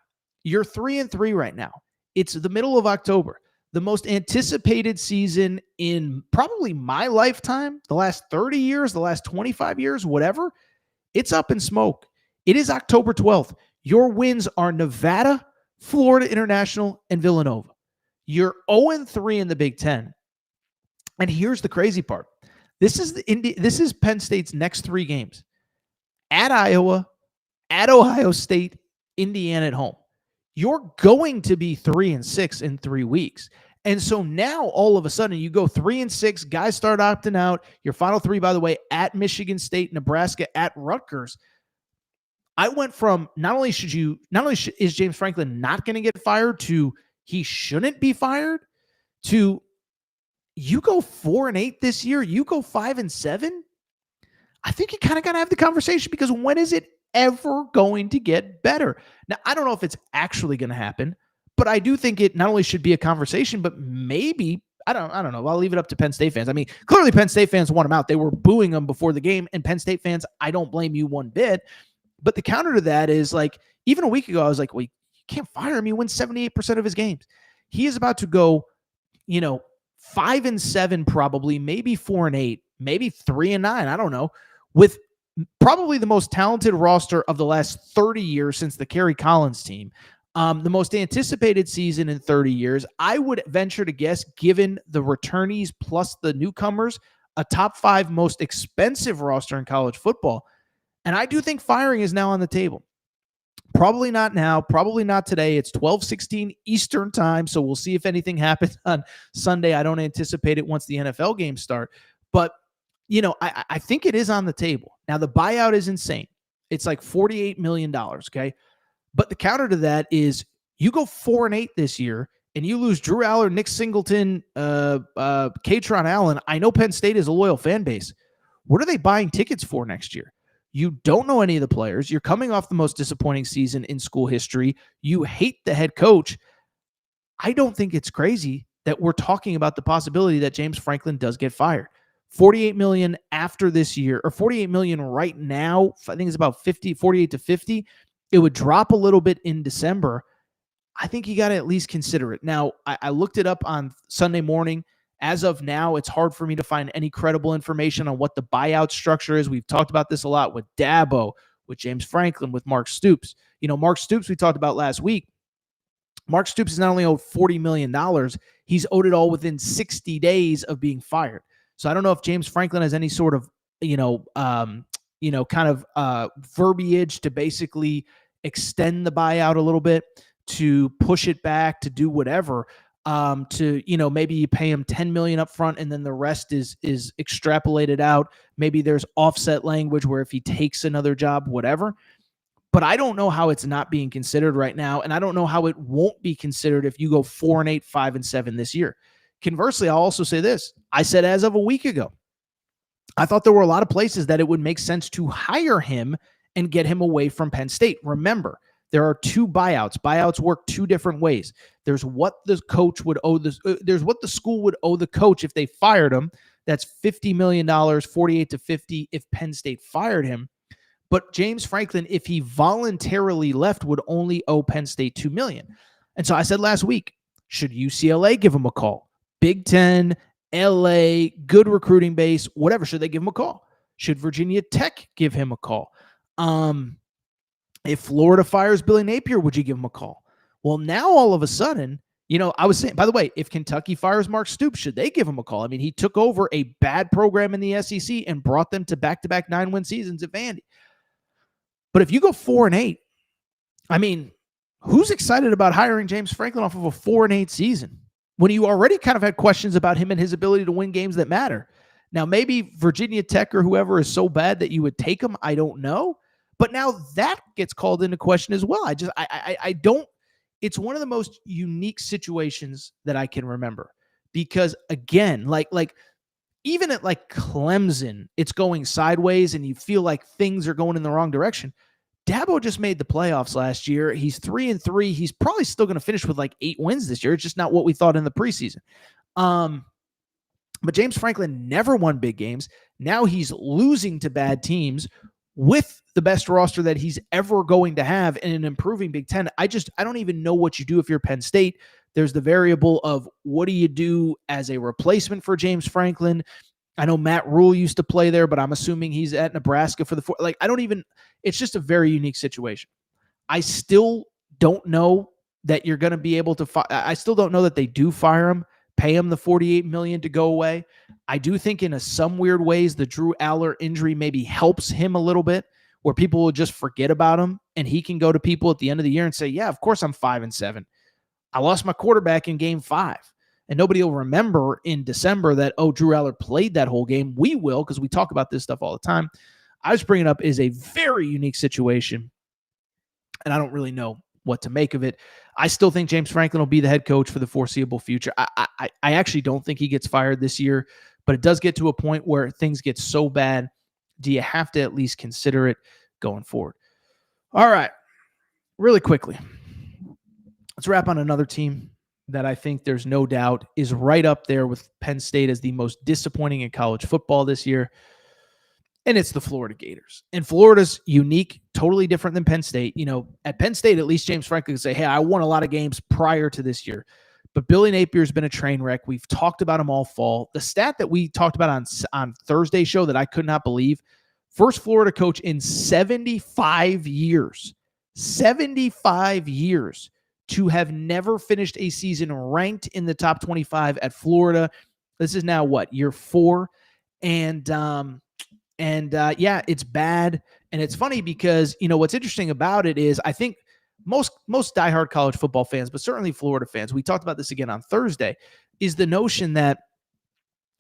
You're 3-3 right now. It's the middle of October. The most anticipated season in probably my lifetime, the last 30 years, the last 25 years, whatever, it's up in smoke. It is October 12th. Your wins are Nevada, Florida International, and Villanova. You're 0-3 in the Big Ten. And here's the crazy part. This is Penn State's next 3 games. At Iowa, at Ohio State, Indiana at home. You're going to be 3-6 in 3 weeks. And so now all of a sudden you go 3-6, guys start opting out. Your final 3, by the way, at Michigan State, Nebraska, at Rutgers. I went from not only is James Franklin not going to get fired to he shouldn't be fired to you go 4-8 this year, you go 5-7. I think you kind of got to have the conversation, because when is it ever going to get better? Now, I don't know if it's actually going to happen, but I do think it not only should be a conversation, but maybe, I don't know. I'll leave it up to Penn State fans. I mean, clearly Penn State fans want him out. They were booing him before the game, and Penn State fans, I don't blame you one bit. But the counter to that is, like, even a week ago, I was like, well, you can't fire him. He wins 78% of his games. He is about to go, 5-7 probably, maybe 4-8, maybe 3-9. I don't know. With probably the most talented roster of the last 30 years since the Kerry Collins team, the most anticipated season in 30 years. I would venture to guess, given the returnees plus the newcomers, a top 5 most expensive roster in college football. And I do think firing is now on the table. Probably not now, probably not today. It's 12:16 Eastern time, so we'll see if anything happens on Sunday. I don't anticipate it once the NFL games start. But, I think it is on the table. Now, the buyout is insane. It's like $48 million, okay? But the counter to that is you go 4-8 this year, and you lose Drew Aller, Nick Singleton, Katron Allen. I know Penn State is a loyal fan base. What are they buying tickets for next year? You don't know any of the players. You're coming off the most disappointing season in school history. You hate the head coach. I don't think it's crazy that we're talking about the possibility that James Franklin does get fired. $48 million after this year, or $48 million right now. I think it's about 48 to 50. It would drop a little bit in December. I think you got to at least consider it. Now, I looked it up on Sunday morning. As of now, it's hard for me to find any credible information on what the buyout structure is. We've talked about this a lot with Dabo, with James Franklin, with Mark Stoops. Mark Stoops we talked about last week. Mark Stoops is not only owed $40 million, he's owed it all within 60 days of being fired. So I don't know if James Franklin has any sort of, verbiage to basically extend the buyout a little bit, to push it back, to do whatever. Maybe you pay him $10 million up front and then the rest is extrapolated out. Maybe there's offset language where if he takes another job, whatever. But I don't know how it's not being considered right now, and I don't know how it won't be considered if you go 4-8, 5-7 this year. Conversely, I'll also say this. I said as of a week ago, I thought there were a lot of places that it would make sense to hire him and get him away from Penn State. Remember, there are 2 buyouts. Buyouts work 2 different ways. There's what the coach would owe there's what the school would owe the coach if they fired him. That's $50 million, 48 to 50 if Penn State fired him. But James Franklin, if he voluntarily left, would only owe Penn State $2 million. And so I said last week, should UCLA give him a call? Big Ten, LA, good recruiting base, whatever. Should they give him a call? Should Virginia Tech give him a call? If Florida fires Billy Napier, would you give him a call? Well, now all of a sudden, I was saying, by the way, if Kentucky fires Mark Stoops, should they give him a call? I mean, he took over a bad program in the SEC and brought them to back-to-back 9-win seasons at Vandy. But if you go 4-8, I mean, who's excited about hiring James Franklin off of a 4-8 season when you already kind of had questions about him and his ability to win games that matter? Now, maybe Virginia Tech or whoever is so bad that you would take him. I don't know. But now that gets called into question as well. I don't, it's one of the most unique situations that I can remember, because again, like even at like Clemson, it's going sideways and you feel like things are going in the wrong direction. Dabo just made the playoffs last year. He's 3-3. He's probably still going to finish with like 8 wins this year. It's just not what we thought in the preseason. But James Franklin never won big games. Now he's losing to bad teams with the best roster that he's ever going to have in an improving Big Ten. I don't even know what you do if you're Penn State. There's the variable of what do you do as a replacement for James Franklin? I know Matt Rule used to play there, but I'm assuming he's at Nebraska for it's just a very unique situation. I still don't know that you're going to be able to I still don't know that they do fire him, pay him the $48 million to go away. I do think in some weird ways, the Drew Aller injury maybe helps him a little bit, where people will just forget about him and he can go to people at the end of the year and say, yeah, of course I'm 5-7. I lost my quarterback in game 5. And nobody will remember in December that, oh, Drew Aller played that whole game. We will, because we talk about this stuff all the time. I was bringing up is a very unique situation, and I don't really know what to make of it. I still think James Franklin will be the head coach for the foreseeable future. I actually don't think he gets fired this year, but it does get to a point where things get so bad. Do you have to at least consider it going forward? All right, really quickly, let's wrap on another team that I think there's no doubt is right up there with Penn State as the most disappointing in college football this year. And it's the Florida Gators. And Florida's unique, totally different than Penn State. You know, at Penn State, at least James Franklin can say, hey, I won a lot of games prior to this year. But Billy Napier's been a train wreck. We've talked about him all fall. The stat that we talked about on Thursday's show that I could not believe, first Florida coach in 75 years, 75 years to have never finished a season ranked in the top 25 at Florida. This is now what, year 4? And it's bad. And it's funny because, you know, what's interesting about it is I think most diehard college football fans, but certainly Florida fans, we talked about this again on Thursday, is the notion that,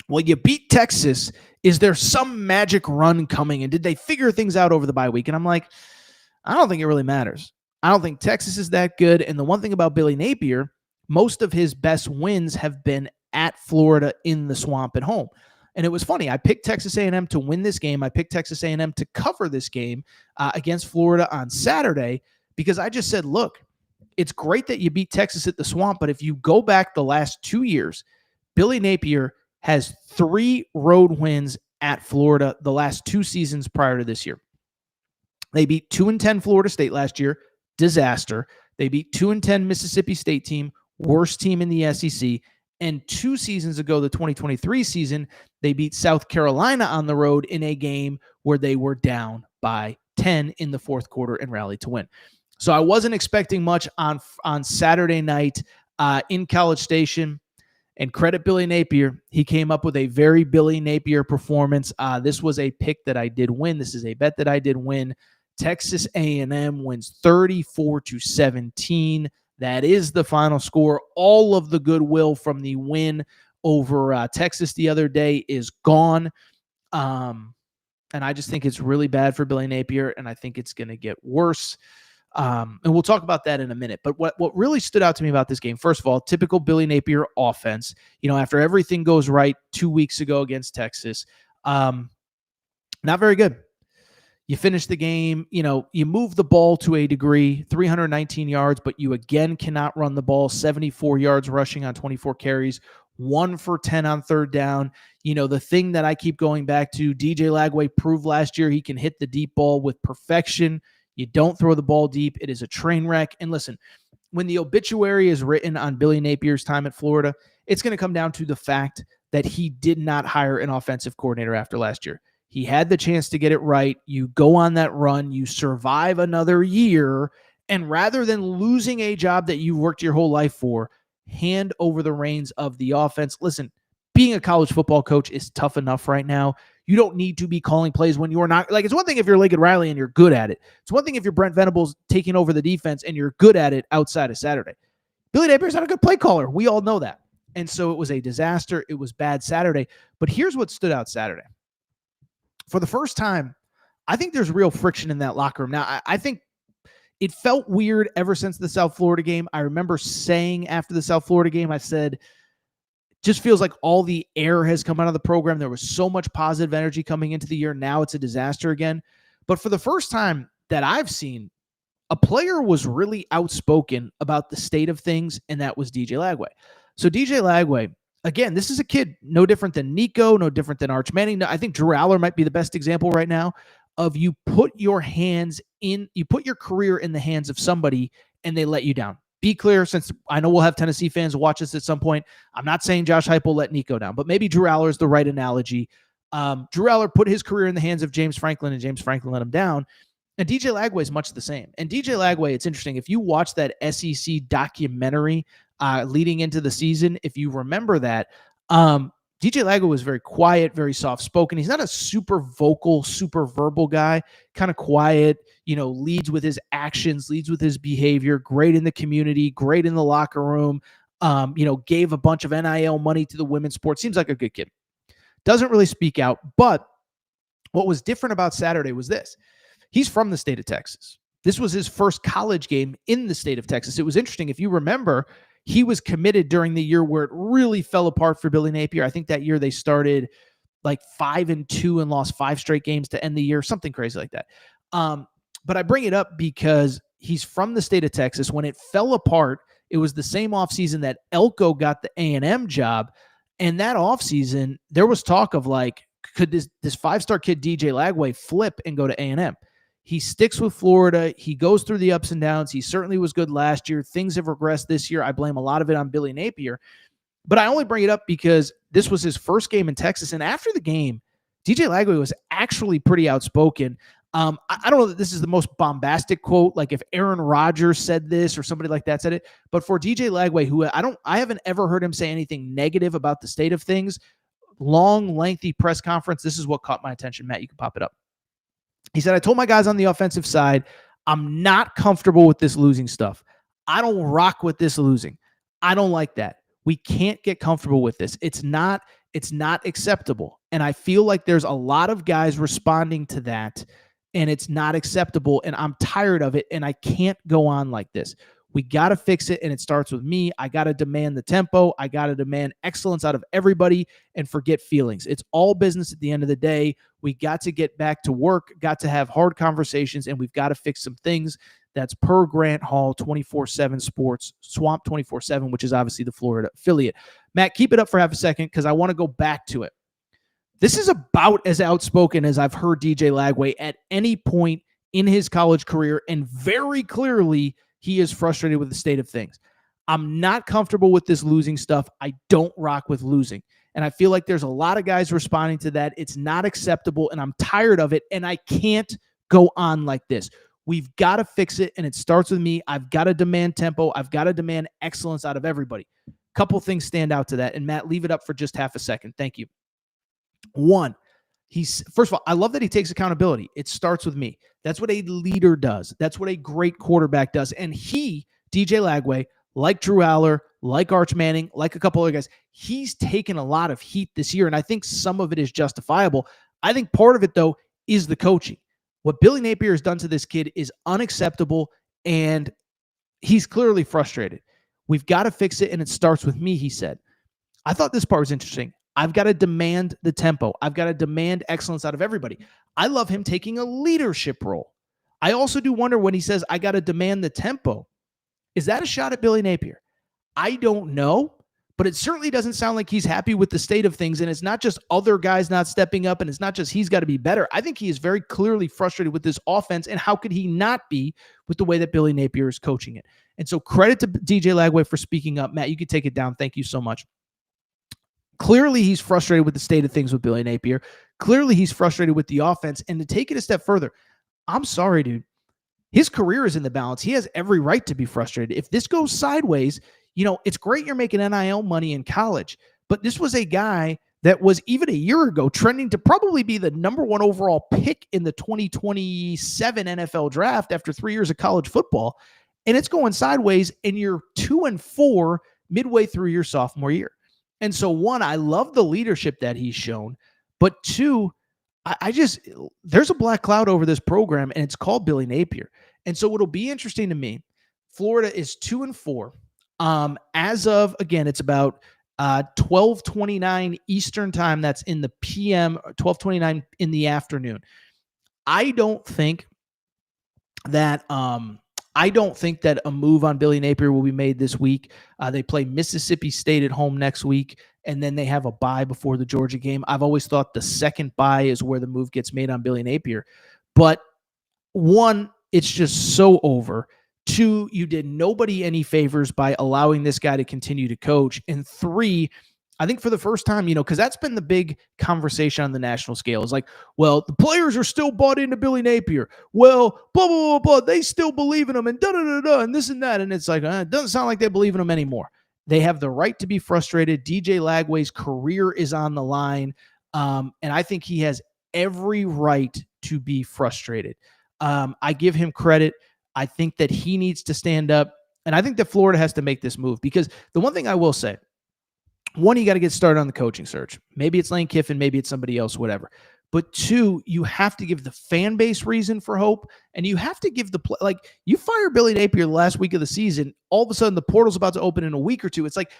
well, you beat Texas. Is there some magic run coming? And did they figure things out over the bye week? And I'm like, I don't think it really matters. I don't think Texas is that good. And the one thing about Billy Napier, most of his best wins have been at Florida in the Swamp at home. And it was funny. I picked Texas A&M to win this game. I picked Texas A&M to cover this game against Florida on Saturday because I just said, look, it's great that you beat Texas at the Swamp, but if you go back the last 2 years, Billy Napier has 3 road wins at Florida the last 2 seasons prior to this year. They beat 2-10 Florida State last year, disaster. They beat 2-10 Mississippi State team, worst team in the SEC. And 2 seasons ago, the 2023 season, they beat South Carolina on the road in a game where they were down by 10 in the fourth quarter and rallied to win. So I wasn't expecting much on Saturday night in College Station. And credit Billy Napier. He came up with a very Billy Napier performance. This was a pick that I did win. This is a bet that I did win. Texas A&M wins 34-17. That is the final score. All of the goodwill from the win over Texas the other day is gone. And I just think it's really bad for Billy Napier, and I think it's going to get worse. And we'll talk about that in a minute. But what really stood out to me about this game, first of all, typical Billy Napier offense. You know, after everything goes right 2 weeks ago against Texas, not very good. You finish the game, you know, you move the ball to a degree, 319 yards, but you again cannot run the ball, 74 yards rushing on 24 carries, 1 for 10 on third down. You know, the thing that I keep going back to, DJ Lagway proved last year he can hit the deep ball with perfection. You don't throw the ball deep. It is a train wreck. And listen, when the obituary is written on Billy Napier's time at Florida, it's going to come down to the fact that he did not hire an offensive coordinator after last year. He had the chance to get it right. You go on that run, you survive another year, and rather than losing a job that you've worked your whole life for, hand over the reins of the offense. Listen, being a college football coach is tough enough right now. You don't need to be calling plays when you're not. Like, it's one thing if you're Lincoln Riley and you're good at it. It's one thing if you're Brent Venables taking over the defense and you're good at it outside of Saturday. Billy Napier's not a good play caller. We all know that. And so it was a disaster. It was bad Saturday. But here's what stood out Saturday. For the first time, I think there's real friction in that locker room. Now, I think it felt weird ever since the South Florida game. I remember saying after the South Florida game, I said, just feels like all the air has come out of the program. There was so much positive energy coming into the year. Now it's a disaster again. But for the first time that I've seen, a player was really outspoken about the state of things, and that was DJ Lagway. So DJ Lagway, again, this is a kid no different than Nico, no different than Arch Manning. I think Drew Aller might be the best example right now of you put your career in the hands of somebody and they let you down. Be clear, since I know we'll have Tennessee fans watch this at some point. I'm not saying Josh Heupel let Nico down, but maybe Drew Aller is the right analogy. Drew Aller put his career in the hands of James Franklin, and James Franklin let him down. And DJ Lagway is much the same. And DJ Lagway, it's interesting. If you watch that SEC documentary leading into the season, if you remember that, DJ Lagway was very quiet, very soft-spoken. He's not a super vocal, super verbal guy, kind of quiet, leads with his actions, leads with his behavior, great in the community, great in the locker room, gave a bunch of NIL money to the women's sports. Seems like a good kid. Doesn't really speak out, but what was different about Saturday was this. He's from the state of Texas. This was his first college game in the state of Texas. It was interesting. If you remember, he was committed during the year where it really fell apart for Billy Napier. I think that year they started like 5-2 and lost 5 straight games to end the year, something crazy like that. But I bring it up because he's from the state of Texas. When it fell apart, it was the same offseason that Elko got the A&M job. And that offseason, there was talk of like, could this 5-star kid DJ Lagway flip and go to A&M? He sticks with Florida. He goes through the ups and downs. He certainly was good last year. Things have regressed this year. I blame a lot of it on Billy Napier. But I only bring it up because this was his first game in Texas. And after the game, DJ Lagway was actually pretty outspoken. I don't know that this is the most bombastic quote, like if Aaron Rodgers said this or somebody like that said it. But for DJ Lagway, who I haven't ever heard him say anything negative about the state of things. Long, lengthy press conference. This is what caught my attention. Matt, you can pop it up. He said, I told my guys on the offensive side, I'm not comfortable with this losing stuff. I don't rock with this losing. I don't like that. We can't get comfortable with this. It's not acceptable. And I feel like there's a lot of guys responding to that, and it's not acceptable. And I'm tired of it, and I can't go on like this. We got to fix it, and it starts with me. I got to demand the tempo. I got to demand excellence out of everybody and forget feelings. It's all business at the end of the day. We got to get back to work, got to have hard conversations, and we've got to fix some things. That's per Grant Hall, 24/7 Sports, Swamp 24/7, which is obviously the Florida affiliate. Matt, keep it up for half a second because I want to go back to it. This is about as outspoken as I've heard DJ Lagway at any point in his college career, and very clearly he is frustrated with the state of things. I'm not comfortable with this losing stuff. I don't rock with losing. And I feel like there's a lot of guys responding to that. It's not acceptable, and I'm tired of it, and I can't go on like this. We've got to fix it, and it starts with me. I've got to demand tempo. I've got to demand excellence out of everybody. Couple things stand out to that, and Matt, leave it up for just half a second. Thank you. One, first of all, I love that he takes accountability. It starts with me. That's what a leader does. That's what a great quarterback does. And he, DJ Lagway, like Drew Aller, like Arch Manning, like a couple other guys, he's taken a lot of heat this year, and I think some of it is justifiable. I think part of it, though, is the coaching. What Billy Napier has done to this kid is unacceptable, and he's clearly frustrated. We've got to fix it, and it starts with me, he said. I thought this part was interesting. I've got to demand the tempo. I've got to demand excellence out of everybody. I love him taking a leadership role. I also do wonder when he says, I got to demand the tempo. Is that a shot at Billy Napier? I don't know, but it certainly doesn't sound like he's happy with the state of things, and it's not just other guys not stepping up, and it's not just he's got to be better. I think he is very clearly frustrated with this offense, and how could he not be with the way that Billy Napier is coaching it? And so credit to DJ Lagway for speaking up. Matt, you can take it down. Thank you so much. Clearly, he's frustrated with the state of things with Billy Napier. Clearly, he's frustrated with the offense. And to take it a step further, I'm sorry, dude. His career is in the balance. He has every right to be frustrated. If this goes sideways, it's great you're making NIL money in college, but this was a guy that was even a year ago trending to probably be the number 1 overall pick in the 2027 NFL draft after 3 years of college football. And it's going sideways, and you're 2-4 midway through your sophomore year. And so, one, I love the leadership that he's shown, but two, there's a black cloud over this program, and it's called Billy Napier. And so it'll be interesting to me. Florida is 2-4. As of, again, it's about 12:29 Eastern time. That's in the PM, 12:29 in the afternoon. I don't think that a move on Billy Napier will be made this week. They play Mississippi State at home next week, and then they have a bye before the Georgia game. I've always thought the second bye is where the move gets made on Billy Napier. But one, it's just so over. Two, you did nobody any favors by allowing this guy to continue to coach. And three, I think for the first time, because that's been the big conversation on the national scale is like, well, the players are still bought into Billy Napier. Well, blah, blah, blah, blah. They still believe in him and da-da-da-da and this and that. And it's like, it doesn't sound like they believe in him anymore. They have the right to be frustrated. DJ Lagway's career is on the line. And I think he has every right to be frustrated. I give him credit. I think that he needs to stand up. And I think that Florida has to make this move because the one thing I will say, one, you got to get started on the coaching search. Maybe it's Lane Kiffin, maybe it's somebody else, whatever. But two, you have to give the fan base reason for hope, and you have to give you fire Billy Napier the last week of the season, all of a sudden the portal's about to open in a week or two. It's like,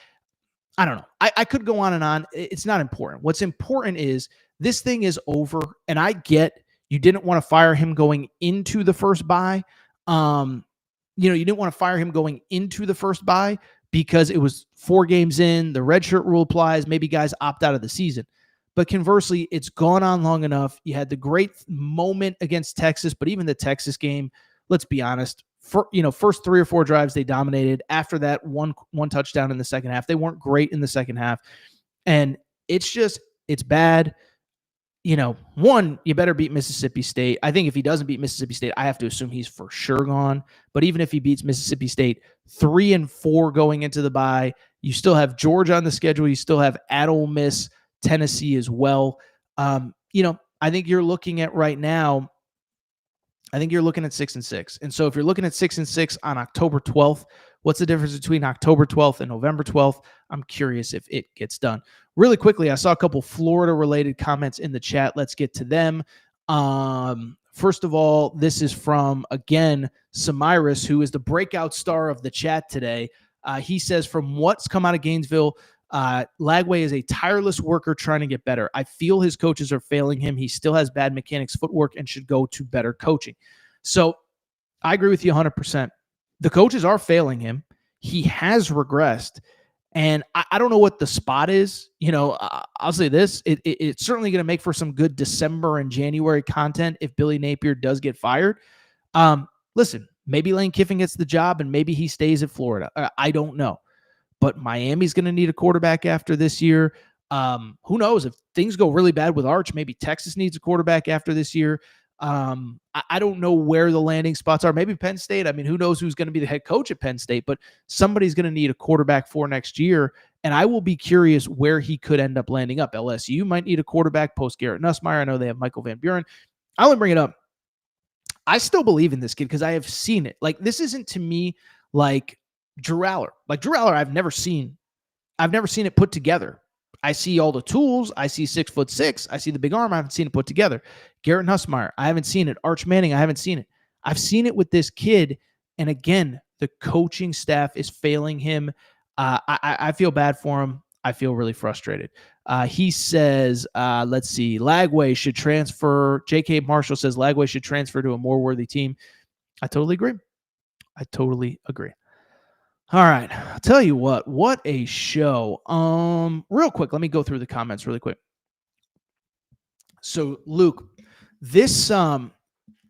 I don't know. I could go on and on. It's not important. What's important is this thing is over, and I get you didn't want to fire him going into the first bye. You didn't want to fire him going into the first bye because it was 4 games in, the redshirt rule applies, maybe guys opt out of the season. But conversely, it's gone on long enough. You had the great moment against Texas, but even the Texas game, let's be honest, first 3 or 4 drives, they dominated. After that, one touchdown in the second half. They weren't great in the second half. And it's bad. One, you better beat Mississippi State. I think if he doesn't beat Mississippi State, I have to assume he's for sure gone. But even if he beats Mississippi State, 3-4 going into the bye, you still have Georgia on the schedule. You still have at Ole Miss, Tennessee as well. I think you're looking at right now, I think you're looking at 6-6. And so if you're looking at 6-6 on October 12th, what's the difference between October 12th and November 12th? I'm curious if it gets done. Really quickly, I saw a couple Florida-related comments in the chat. Let's get to them. First of all, this is from, again, Samiris, who is the breakout star of the chat today. He says, from what's come out of Gainesville, Lagway is a tireless worker trying to get better. I feel his coaches are failing him. He still has bad mechanics, footwork, and should go to better coaching. So I agree with you 100%. The coaches are failing him. He has regressed. And I don't know what the spot is. I'll say this. It's certainly going to make for some good December and January content if Billy Napier does get fired. Listen, maybe Lane Kiffin gets the job and maybe he stays at Florida. I don't know. But Miami's going to need a quarterback after this year. Who knows? If things go really bad with Arch, maybe Texas needs a quarterback after this year. I don't know where the landing spots are. Maybe Penn State. I mean, who knows who's going to be the head coach at Penn State, but somebody's going to need a quarterback for next year. And I will be curious where he could end up landing up. LSU might need a quarterback post Garrett Nussmeier. I know they have Michael Van Buren. I only bring it up. I still believe in this kid because I have seen it. Like, this isn't to me like Drew Aller. Like Drew Aller, I've never seen it put together. I see all the tools. I see 6'6". I see the big arm. I haven't seen it put together. Garrett Nussmeier, I haven't seen it. Arch Manning, I haven't seen it. I've seen it with this kid. And again, the coaching staff is failing him. I feel bad for him. I feel really frustrated. He says, let's see, Lagway should transfer. J.K. Marshall says Lagway should transfer to a more worthy team. I totally agree. All right. I'll tell you what a show. Real quick, let me go through the comments really quick. So, Luke, this,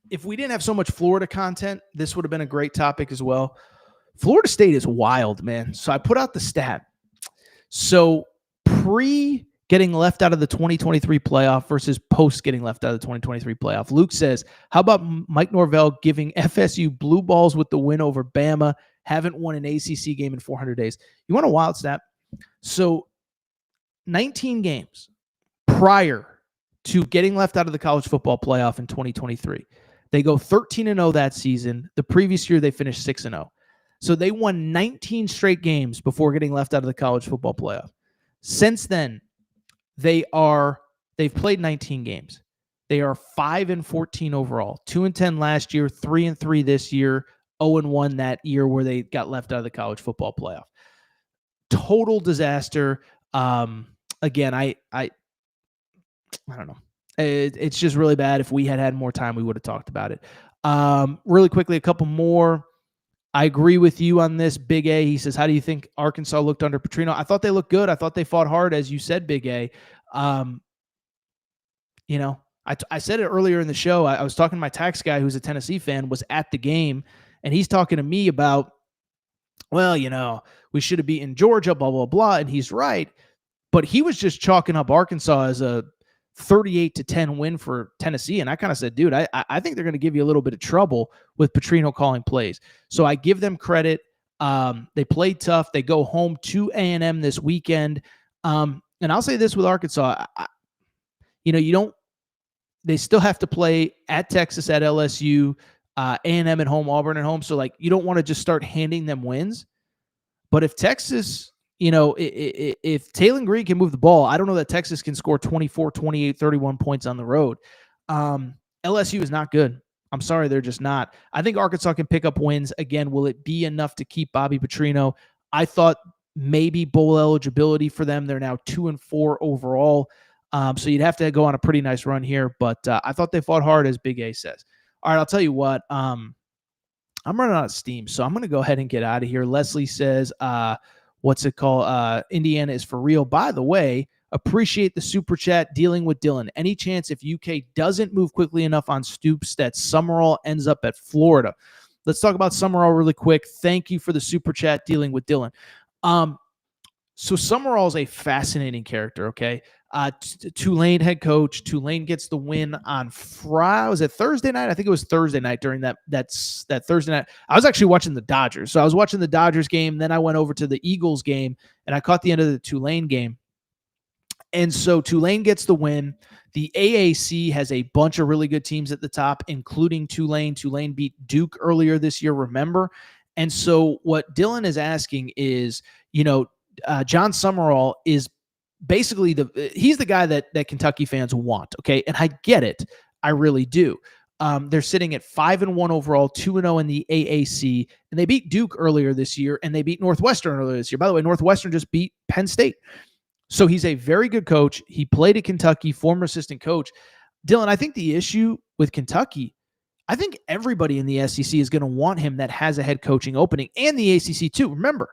if we didn't have so much Florida content, this would have been a great topic as well. Florida State is wild, man. So I put out the stat. So pre getting left out of the 2023 playoff versus post getting left out of the 2023 playoff, Luke says, how about Mike Norvell giving FSU blue balls with the win over Bama? Haven't won an ACC game in 400 days. You want a wild stat? So 19 games prior to getting left out of the college football playoff in 2023. They go 13-0 that season. The previous year, they finished 6-0. So they won 19 straight games before getting left out of the college football playoff. Since then, they've played 19 games. They are 5-14 overall, 2-10 last year, 3-3 this year, 0-1 that year where they got left out of the college football playoff. Total disaster. Again, I don't know. It's just really bad. If we had more time, we would have talked about it. Really quickly, a couple more. I agree with you on this, Big A. He says, how do you think Arkansas looked under Petrino? I thought they looked good. I thought they fought hard, as you said, Big A. I said it earlier in the show. I was talking to my tax guy who's a Tennessee fan, was at the game, and he's talking to me about, well, we should have beaten Georgia, blah, blah, blah. And he's right. But he was just chalking up Arkansas as a 38-10 win for Tennessee. And I kind of said, dude, I think they're going to give you a little bit of trouble with Petrino calling plays. So I give them credit. They played tough. They go home to A&M this weekend. And I'll say this with Arkansas, they still have to play at Texas, at LSU, A&M at home, Auburn at home. So you don't want to just start handing them wins. But if Texas, if Taylor Green can move the ball, I don't know that Texas can score 24, 28, 31 points on the road. LSU is not good. I'm sorry, they're just not. I think Arkansas can pick up wins. Again, will it be enough to keep Bobby Petrino? I thought maybe bowl eligibility for them. They're now 2-4 overall. So you'd have to go on a pretty nice run here. But I thought they fought hard, as Big A says. All right, I'll tell you what. I'm running out of steam, so I'm going to go ahead and get out of here. Leslie says, what's it called? Indiana is for real. By the way, appreciate the super chat dealing with Dylan. Any chance if UK doesn't move quickly enough on Stoops that Summerall ends up at Florida? Let's talk about Summerall really quick. Thank you for the super chat dealing with Dylan. So Summerall is a fascinating character, okay? Tulane head coach. Tulane gets the win on Friday. Was it Thursday night? I think it was Thursday night during that Thursday night. I was actually watching the Dodgers. So I was watching the Dodgers game. Then I went over to the Eagles game, and I caught the end of the Tulane game. And so Tulane gets the win. The AAC has a bunch of really good teams at the top, including Tulane. Tulane beat Duke earlier this year, remember? And so what Dylan is asking is, John Summerall is basically he's the guy that Kentucky fans want, okay? And I get it. I really do. They're sitting at 5-1 overall, 2-0 in the AAC, and they beat Duke earlier this year, and they beat Northwestern earlier this year. By the way, Northwestern just beat Penn State. So he's a very good coach. He played at Kentucky, former assistant coach. Dylan, I think the issue with Kentucky, I think everybody in the SEC is going to want him that has a head coaching opening, and the ACC too. Remember,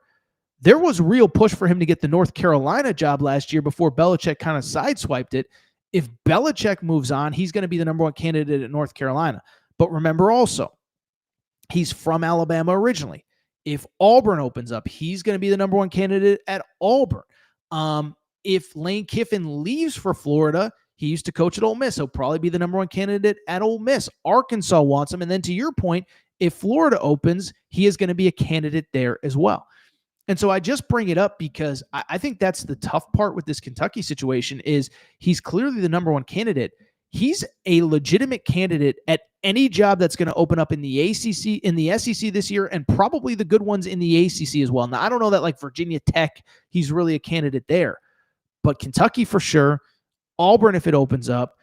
there was real push for him to get the North Carolina job last year before Belichick kind of sideswiped it. If Belichick moves on, he's going to be the number one candidate at North Carolina. But remember also, he's from Alabama originally. If Auburn opens up, he's going to be the number one candidate at Auburn. If Lane Kiffin leaves for Florida, he used to coach at Ole Miss. He'll probably be the number one candidate at Ole Miss. Arkansas wants him. And then to your point, if Florida opens, he is going to be a candidate there as well. And so I just bring it up because I think that's the tough part with this Kentucky situation is he's clearly the number one candidate. He's a legitimate candidate at any job that's going to open up in the ACC, in the SEC this year, and probably the good ones in the ACC as well. Now, I don't know that like Virginia Tech, he's really a candidate there. But Kentucky for sure, Auburn if it opens up,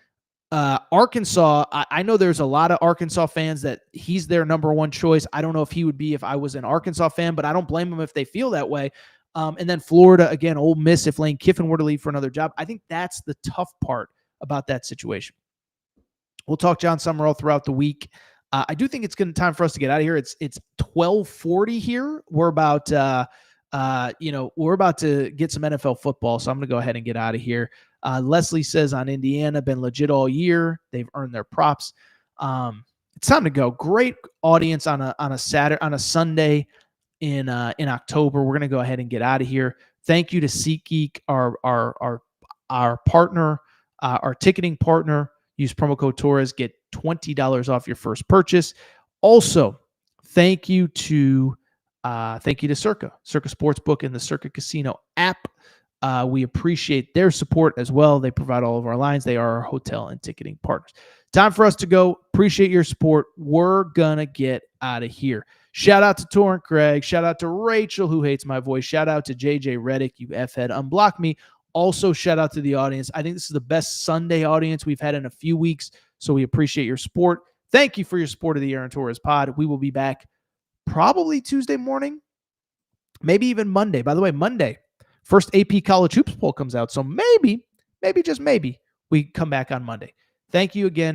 Arkansas, I know there's a lot of Arkansas fans that he's their number one choice. I don't know if he would be if I was an Arkansas fan, but I don't blame them if they feel that way. And then Florida, again, Ole Miss, if Lane Kiffin were to leave for another job. I think that's the tough part about that situation. We'll talk John Summerall throughout the week. I do think it's good time for us to get out of here. It's 12:40 here. We're about we're about to get some NFL football, so I'm going to go ahead and get out of here. Leslie says on Indiana, been legit all year. They've earned their props. It's time to go. Great audience on a Sunday in October. We're going to go ahead and get out of here. Thank you to SeatGeek, our partner, our ticketing partner. Use promo code Torres, get $20 off your first purchase. Also, thank you to Circa Sportsbook and the Circa Casino app. We appreciate their support as well. They provide all of our lines. They are our hotel and ticketing partners. Time for us to go. Appreciate your support. We're going to get out of here. Shout out to Torrent Craig. Shout out to Rachel, who hates my voice. Shout out to JJ Reddick, you F-head. Unblock me. Also, shout out to the audience. I think this is the best Sunday audience we've had in a few weeks, so we appreciate your support. Thank you for your support of the Aaron Torres pod. We will be back probably Tuesday morning, maybe even Monday. By the way, Monday, first AP College Hoops poll comes out, so maybe, just maybe, we come back on Monday. Thank you again.